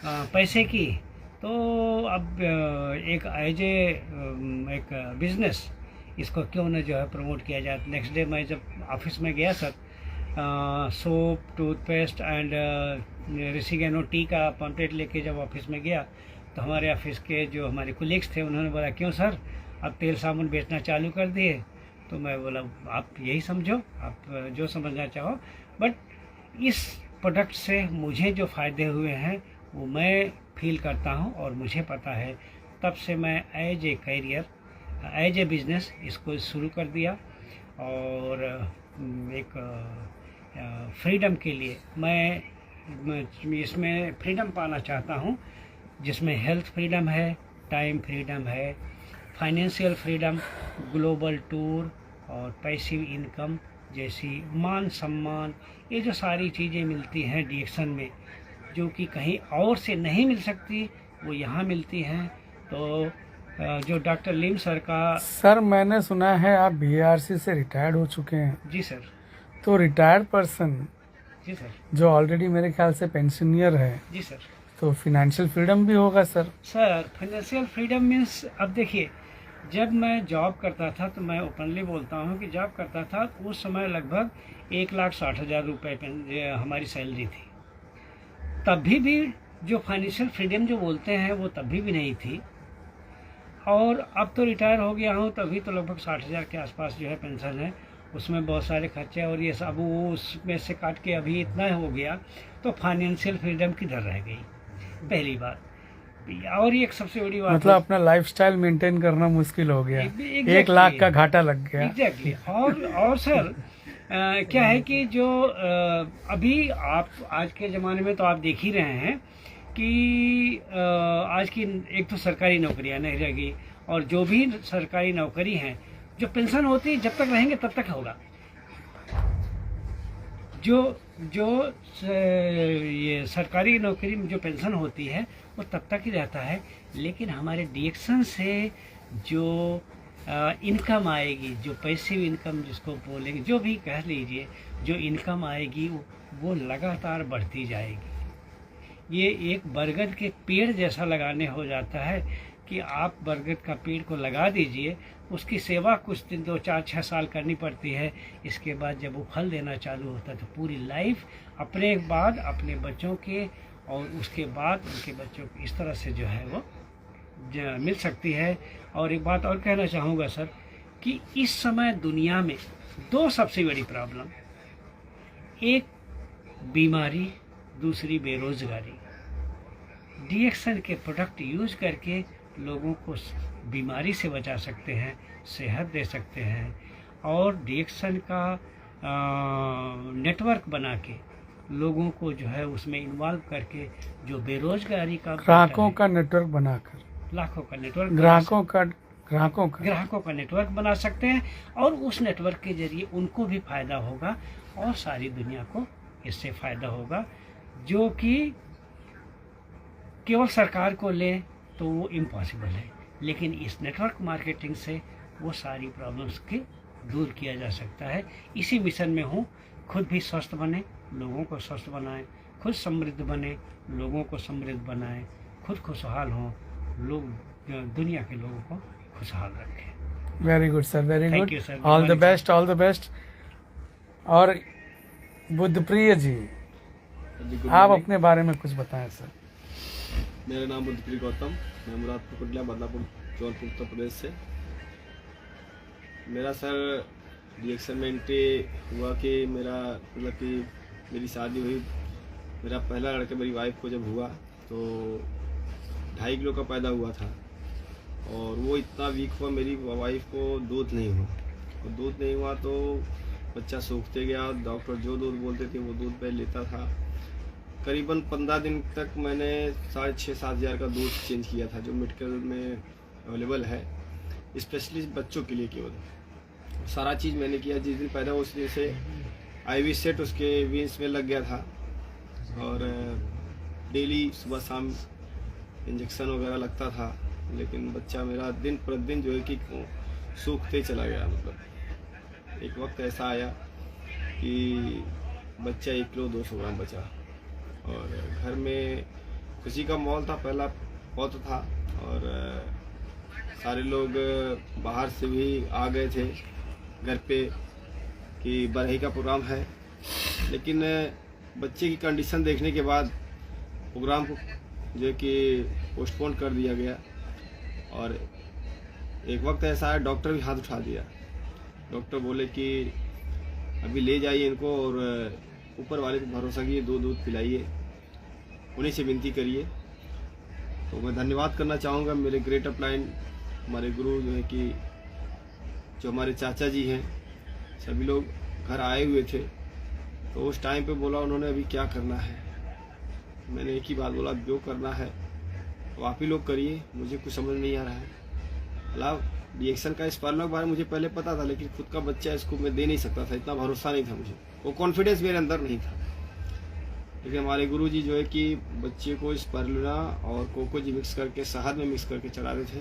पैसे की, तो अब एक एज एक बिज़नेस इसको क्यों न जो है प्रमोट किया जाए। नेक्स्ट डे मैं जब ऑफिस में गया सर, सोप, टूथपेस्ट एंड रिसिगेनो टी का पम्पलेट लेके जब ऑफिस में गया तो हमारे ऑफिस के जो हमारे कोलीग्स थे उन्होंने बोला क्यों सर आप तेल साबुन बेचना चालू कर दिए? तो मैं बोला आप यही समझो, आप जो समझना चाहो, बट इस प्रोडक्ट से मुझे जो फ़ायदे हुए हैं वो मैं फील करता हूँ और मुझे पता है। तब से मैं as a career, as a business इसको शुरू कर दिया। और एक फ्रीडम के लिए मैं इसमें फ्रीडम पाना चाहता हूँ, जिसमें हेल्थ फ्रीडम है, टाइम फ्रीडम है, फाइनेंशियल फ्रीडम, ग्लोबल टूर और पैसिव इनकम जैसी मान सम्मान, ये जो सारी चीज़ें मिलती हैं डीएक्सन में जो कि कहीं और से नहीं मिल सकती वो यहाँ मिलती हैं। तो जो डॉक्टर लिम सर का। सर मैंने सुना है आप बीआरसी से रिटायर्ड हो चुके हैं। जी सर। तो रिटायर्ड पर्सन जी सर, जो ऑलरेडी मेरे ख्याल से पेंशनियर है, जी सर, तो फिनेंशियल फ्रीडम भी होगा sir? Sir financial freedom means, अब देखिए जब मैं जॉब करता था तो मैं ओपनली बोलता हूँ कि जॉब करता था उस समय लगभग 1,60,000 रुपये हमारी सैलरी थी। तभी भी जो फाइनेंशियल फ्रीडम जो बोलते हैं वो तभी भी नहीं थी। और अब तो रिटायर हो गया हूँ, तभी तो लगभग 60,000 के आसपास जो है पेंशन है। उसमें बहुत सारे खर्चे और ये सब वो उसमें से काट के अभी इतना हो गया, तो फाइनेंशियल फ्रीडम किधर रह गई? पहली बात। और ये एक सबसे बड़ी बात, मतलब अपना लाइफस्टाइल मेंटेन करना मुश्किल हो गया। Exactly. 1 लाख का घाटा लग गया। एग्जैक्टली। और सर क्या है कि जो अभी आप आज के ज़माने में तो आप देख ही रहे हैं कि आज की एक तो सरकारी नौकरियां नहीं रहेगी, और जो भी सरकारी नौकरी हैं जो पेंशन होती है जब तक रहेंगे तब तक होगा। जो ये सरकारी नौकरी में जो पेंशन होती है वो तब तक ही रहता है। लेकिन हमारे डीएक्सन से जो इनकम आएगी, जो पैसिव इनकम जिसको बोलेंगे, जो भी कह लीजिए, जो इनकम आएगी वो लगातार बढ़ती जाएगी। ये एक बरगद के पेड़ जैसा लगाने हो जाता है कि आप बरगद का पेड़ को लगा दीजिए, उसकी सेवा कुछ दिन 2, 4, 6 साल करनी पड़ती है। इसके बाद जब वो फल देना चालू होता है तो पूरी लाइफ अपने बाद अपने बच्चों के और उसके बाद उनके बच्चों को इस तरह से जो है वो मिल सकती है। और एक बात और कहना चाहूँगा सर कि इस समय दुनिया में 2 सबसे बड़ी प्रॉब्लम, एक बीमारी, दूसरी बेरोजगारी। डीएक्सन के प्रोडक्ट यूज करके लोगों को बीमारी से बचा सकते हैं, सेहत दे सकते हैं, और डीएक्सन का नेटवर्क बना के लोगों को जो है उसमें इन्वॉल्व करके जो बेरोजगारी का ग्राहकों का नेटवर्क बनाकर, लाखों का नेटवर्क, ग्राहकों का नेटवर्क बना सकते हैं। और उस नेटवर्क के जरिए उनको भी फायदा होगा और सारी दुनिया को इससे फायदा होगा। जो कि केवल सरकार को ले तो वो इम्पॉसिबल है, लेकिन इस नेटवर्क मार्केटिंग से वो सारी प्रॉब्लम्स के दूर किया जा सकता है। इसी मिशन में हूँ। खुद भी स्वस्थ बने, लोगों को स्वस्थ बनाएं, खुद समृद्ध बने, लोगों को समृद्ध बनाएं, खुद खुशहाल हों, लोग दुनिया के लोगों को खुशहाल रखें। Very good sir, very Thank good, you, sir. All the best, all the best. और बुद्धप्रिय जी, आप अपने बारे में कुछ बताएं सर। मेरा नाम बुद्धप्रीत गौतम, मैं मुरादपुर कुटला बदलापुर जौनपुर उत्तर प्रदेश से। मेरा सर रिएक्शन में एंट्री हुआ कि मेरा मतलब कि मेरी शादी हुई, मेरा पहला लड़का मेरी वाइफ को जब हुआ तो 2.5 किलो का पैदा हुआ था और वो इतना वीक हुआ, मेरी वाइफ को दूध नहीं हुआ और दूध नहीं हुआ तो बच्चा सूखते गया। डॉक्टर जो दूध बोलते थे वो दूध पे लेता था। करीबन 15 दिन तक मैंने 6,500-7 हज़ार का दूध चेंज किया था जो मेडिकल में अवेलेबल है, स्पेशली बच्चों के लिए केवल। सारा चीज़ मैंने किया। जिस दिन पैदा हुआ उस दिन से IV सेट उसके वीन्स में लग गया था और डेली सुबह शाम इंजेक्शन वगैरह लगता था, लेकिन बच्चा मेरा दिन प्रतिदिन जो है कि सूखते चला गया। मतलब एक वक्त ऐसा आया कि बच्चा 1 किलो 200 ग्राम बचा और घर में खुशी का माहौल था, पहला बहुत था और सारे लोग बाहर से भी आ गए थे घर पे कि बरही का प्रोग्राम है, लेकिन बच्चे की कंडीशन देखने के बाद प्रोग्राम को जो है कि पोस्टपोन कर दिया गया। और एक वक्त ऐसा आया डॉक्टर भी हाथ उठा दिया। डॉक्टर बोले कि अभी ले जाइए इनको और ऊपर वाले को भरोसा किए, दूध पिलाइए, उन्हीं से विनती करिए। तो मैं धन्यवाद करना चाहूँगा मेरे ग्रेट अपलाइन हमारे गुरु जो है कि जो हमारे चाचा जी हैं, सभी लोग घर आए हुए थे तो उस टाइम पे बोला उन्होंने अभी क्या करना है। मैंने एक ही बात बोला, जो करना है तो आप ही लोग करिए, मुझे कुछ समझ नहीं आ रहा है। मतलब रिएक्शन का स्पर्म के बारे में मुझे पहले पता था, लेकिन खुद का बच्चा इसको मैं दे नहीं सकता था, इतना भरोसा नहीं था मुझे, वो कॉन्फिडेंस मेरे अंदर नहीं था। लेकिन हमारे गुरुजी जो है कि बच्चे को स्पर्लुना और कोकोजी मिक्स करके शहद में मिक्स करके चढ़ाते थे।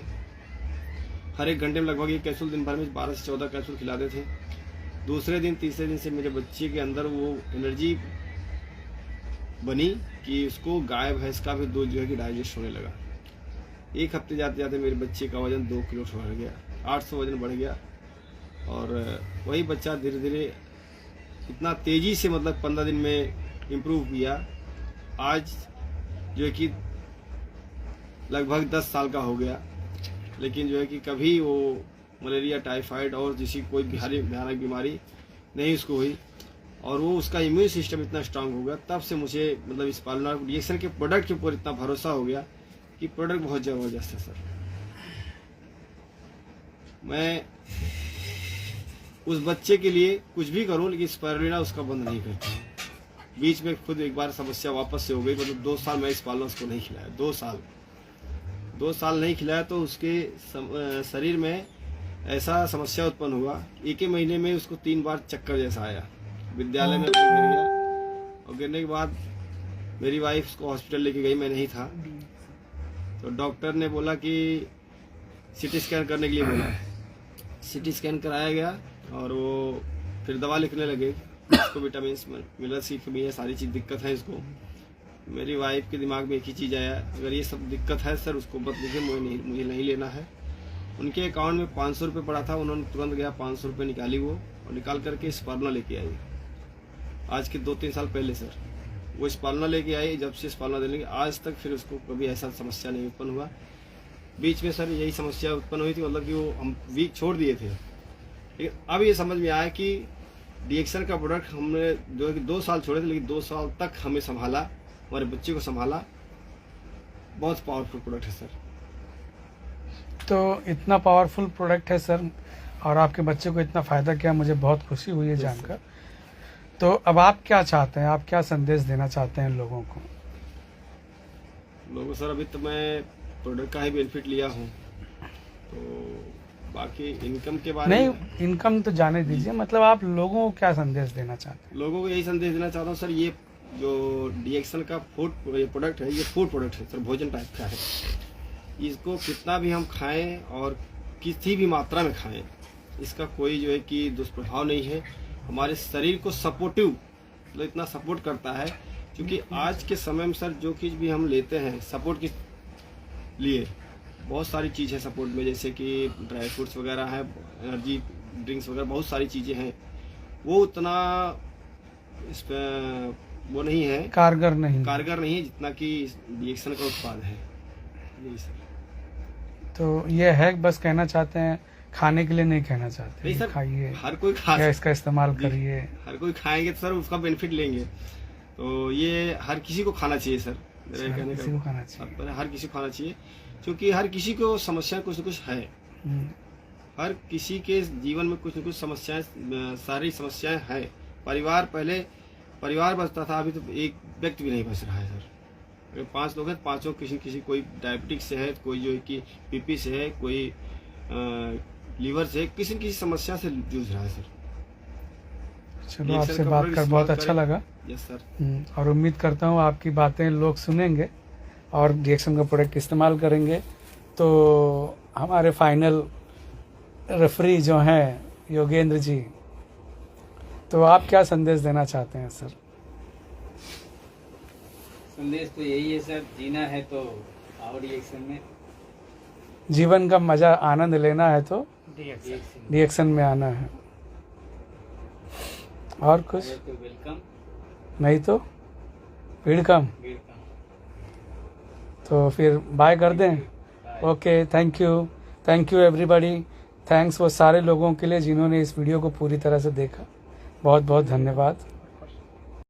हर 1 घंटे में लगभग 1 कैप्सूल दिन भर में 12 से 14 कैप्सूल खिलाते थे। दूसरे दिन तीसरे दिन से मेरे बच्चे के अंदर वो एनर्जी बनी कि उसको गाय भैंस का भी दूध जो है कि डाइजेस्ट होने लगा। 1 हफ्ते जाते जाते मेरे बच्चे का वजन 2 किलो बढ़ गया, 800 वजन बढ़ गया और वही बच्चा धीरे धीरे इतना तेजी से मतलब 15 दिन में इम्प्रूव किया। आज जो है कि लगभग 10 साल का हो गया, लेकिन जो है कि कभी वो मलेरिया, टाइफाइड और जिसी कोई भयानक बीमारी नहीं उसको हुई और वो उसका इम्यून सिस्टम इतना स्ट्रांग हो गया। तब से मुझे मतलब इस पालना रिएक्शन के प्रोडक्ट के ऊपर इतना भरोसा हो गया कि प्रोडक्ट बहुत ज़बरदस्त है सर। मैं उस बच्चे के लिए कुछ भी करूं, लेकिन स्पाइरुलिना उसका बंद नहीं करता हूं। बीच में खुद एक बार समस्या वापस से हो गई, मतलब 2 साल मैं स्पाइरुलिना उसको नहीं खिलाया, 2 साल नहीं खिलाया तो उसके शरीर में ऐसा समस्या उत्पन्न हुआ। 1 महीने में उसको 3 बार चक्कर जैसा आया, विद्यालय में गिर गया और गिरने के बाद मेरी वाइफ उसको हॉस्पिटल लेके गई, मैं नहीं था। तो डॉक्टर ने बोला कि CT स्कैन करने के लिए बोला। CT स्कैन कराया गया और वो फिर दवा लिखने लगे, इसको विटामिन मिनरल्स की कमी है, सारी चीज़ दिक्कत है इसको। मेरी वाइफ के दिमाग में एक ही चीज़ आया, अगर ये सब दिक्कत है सर उसको मत लीजिए, मुझे नहीं लेना है। उनके अकाउंट में 500 रुपये पड़ा था, उन्होंने तुरंत गया 500 रुपये निकाली वो और निकाल करके स्पार्ना लेके आई। आज के 2-3 साल पहले सर वो स्पार्ना लेके आई। जब से स्पार्ना देने के आज तक फिर उसको कभी ऐसा समस्या नहीं उत्पन्न हुआ। बीच में सर यही समस्या उत्पन्न हुई थी, मतलब कि वो हम वीक छोड़ दिए थे, लेकिन अब ये समझ में आया कि रिएक्शन का प्रोडक्ट हमने जो है कि 2 साल छोड़े थे, लेकिन 2 साल तक हमें संभाला, हमारे बच्चे को संभाला। बहुत पावरफुल प्रोडक्ट है सर। तो इतना पावरफुल प्रोडक्ट है सर और आपके बच्चे को इतना फ़ायदा किया, मुझे बहुत खुशी हुई है जानकर। तो अब आप क्या चाहते हैं, आप क्या संदेश देना चाहते हैं लोगों को? लोगों सर अभी तो मैं प्रोडक्ट का ही बेनिफिट लिया हूँ, तो बाकी इनकम के बारे में नहीं, इनकम तो जाने दीजिए, मतलब आप लोगों को क्या संदेश देना चाहते हैं? लोगों को यही संदेश देना चाहता हूँ सर, ये जो रिएक्शन का फूड प्रोडक्ट है, ये फूड प्रोडक्ट है सर, भोजन टाइप का है। इसको कितना भी हम खाएं और किसी भी मात्रा में खाएं, इसका कोई जो है कि दुष्प्रभाव नहीं है। हमारे शरीर को सपोर्टिव मतलब इतना सपोर्ट करता है, क्योंकि आज के समय में सर जो चीज़ भी हम लेते हैं सपोर्ट के लिए, बहुत सारी चीज़ है सपोर्ट में, जैसे कि ड्राई फ्रूट्स वगैरह हैं, एनर्जी ड्रिंक्स वगैरह, बहुत सारी चीज़ें हैं। वो उतना इस वो नहीं है, कारगर नहीं। कारगर नहीं है जितना कि रिएक्शन का उत्पाद है। यही सर। तो ये है, बस कहना चाहते हैं, खाने के लिए नहीं कहना चाहते नहीं कि सर, खाइए हर कोई खा या इसका इस्तेमाल जी, करिए। हर कोई खाएंगे तो सर उसका बेनिफिट लेंगे, तो ये हर किसी को खाना चाहिए सर। मेरा ये कहने किसी को का खाना चाहिए। तात्पर्य हर किसी को खाना चाहिए, क्योंकि हर किसी को समस्या कुछ न कुछ है। हम्म, हर किसी के जीवन में कुछ न कुछ समस्याएं, सारी समस्याएं हैं। परिवार पहले परिवार बचता था, अभी तो एक व्यक्ति भी नहीं बच रहा है सर। अगर 5 लोग हैं, 5 किसी किसी कोई डायबिटिक से है, कोई जो है कि बीपी से है, कोई लीवर से, किसी न किसी समस्या से जूझ रहा है सर। चलो, रिएक्शन आपसे का बात प्रोडक्ट कर बहुत इस्तेमाल अच्छा करें। लगा। Yes sir. और उम्मीद करता हूँ आपकी बातें लोग सुनेंगे और रिएक्शन का प्रोडक्ट इस्तेमाल करेंगे। तो हमारे फाइनल रेफरी जो हैं योगेंद्र जी, तो आप क्या संदेश देना चाहते हैं सर? संदेश तो यही है सर, जीना है तो आओ रिएक्शन में। जीवन का मजा आनंद लेना है तो रिएक्शन रिएक्शन में आना है, और कुछ अगर तो वेलकम, नहीं तो वेलकम। वेलकम। तो फिर बाय कर दें। Okay, thank you everybody. Thanks वो सारे लोगों के लिए जिन्होंने इस वीडियो को पूरी तरह से देखा। बहुत बहुत धन्यवाद।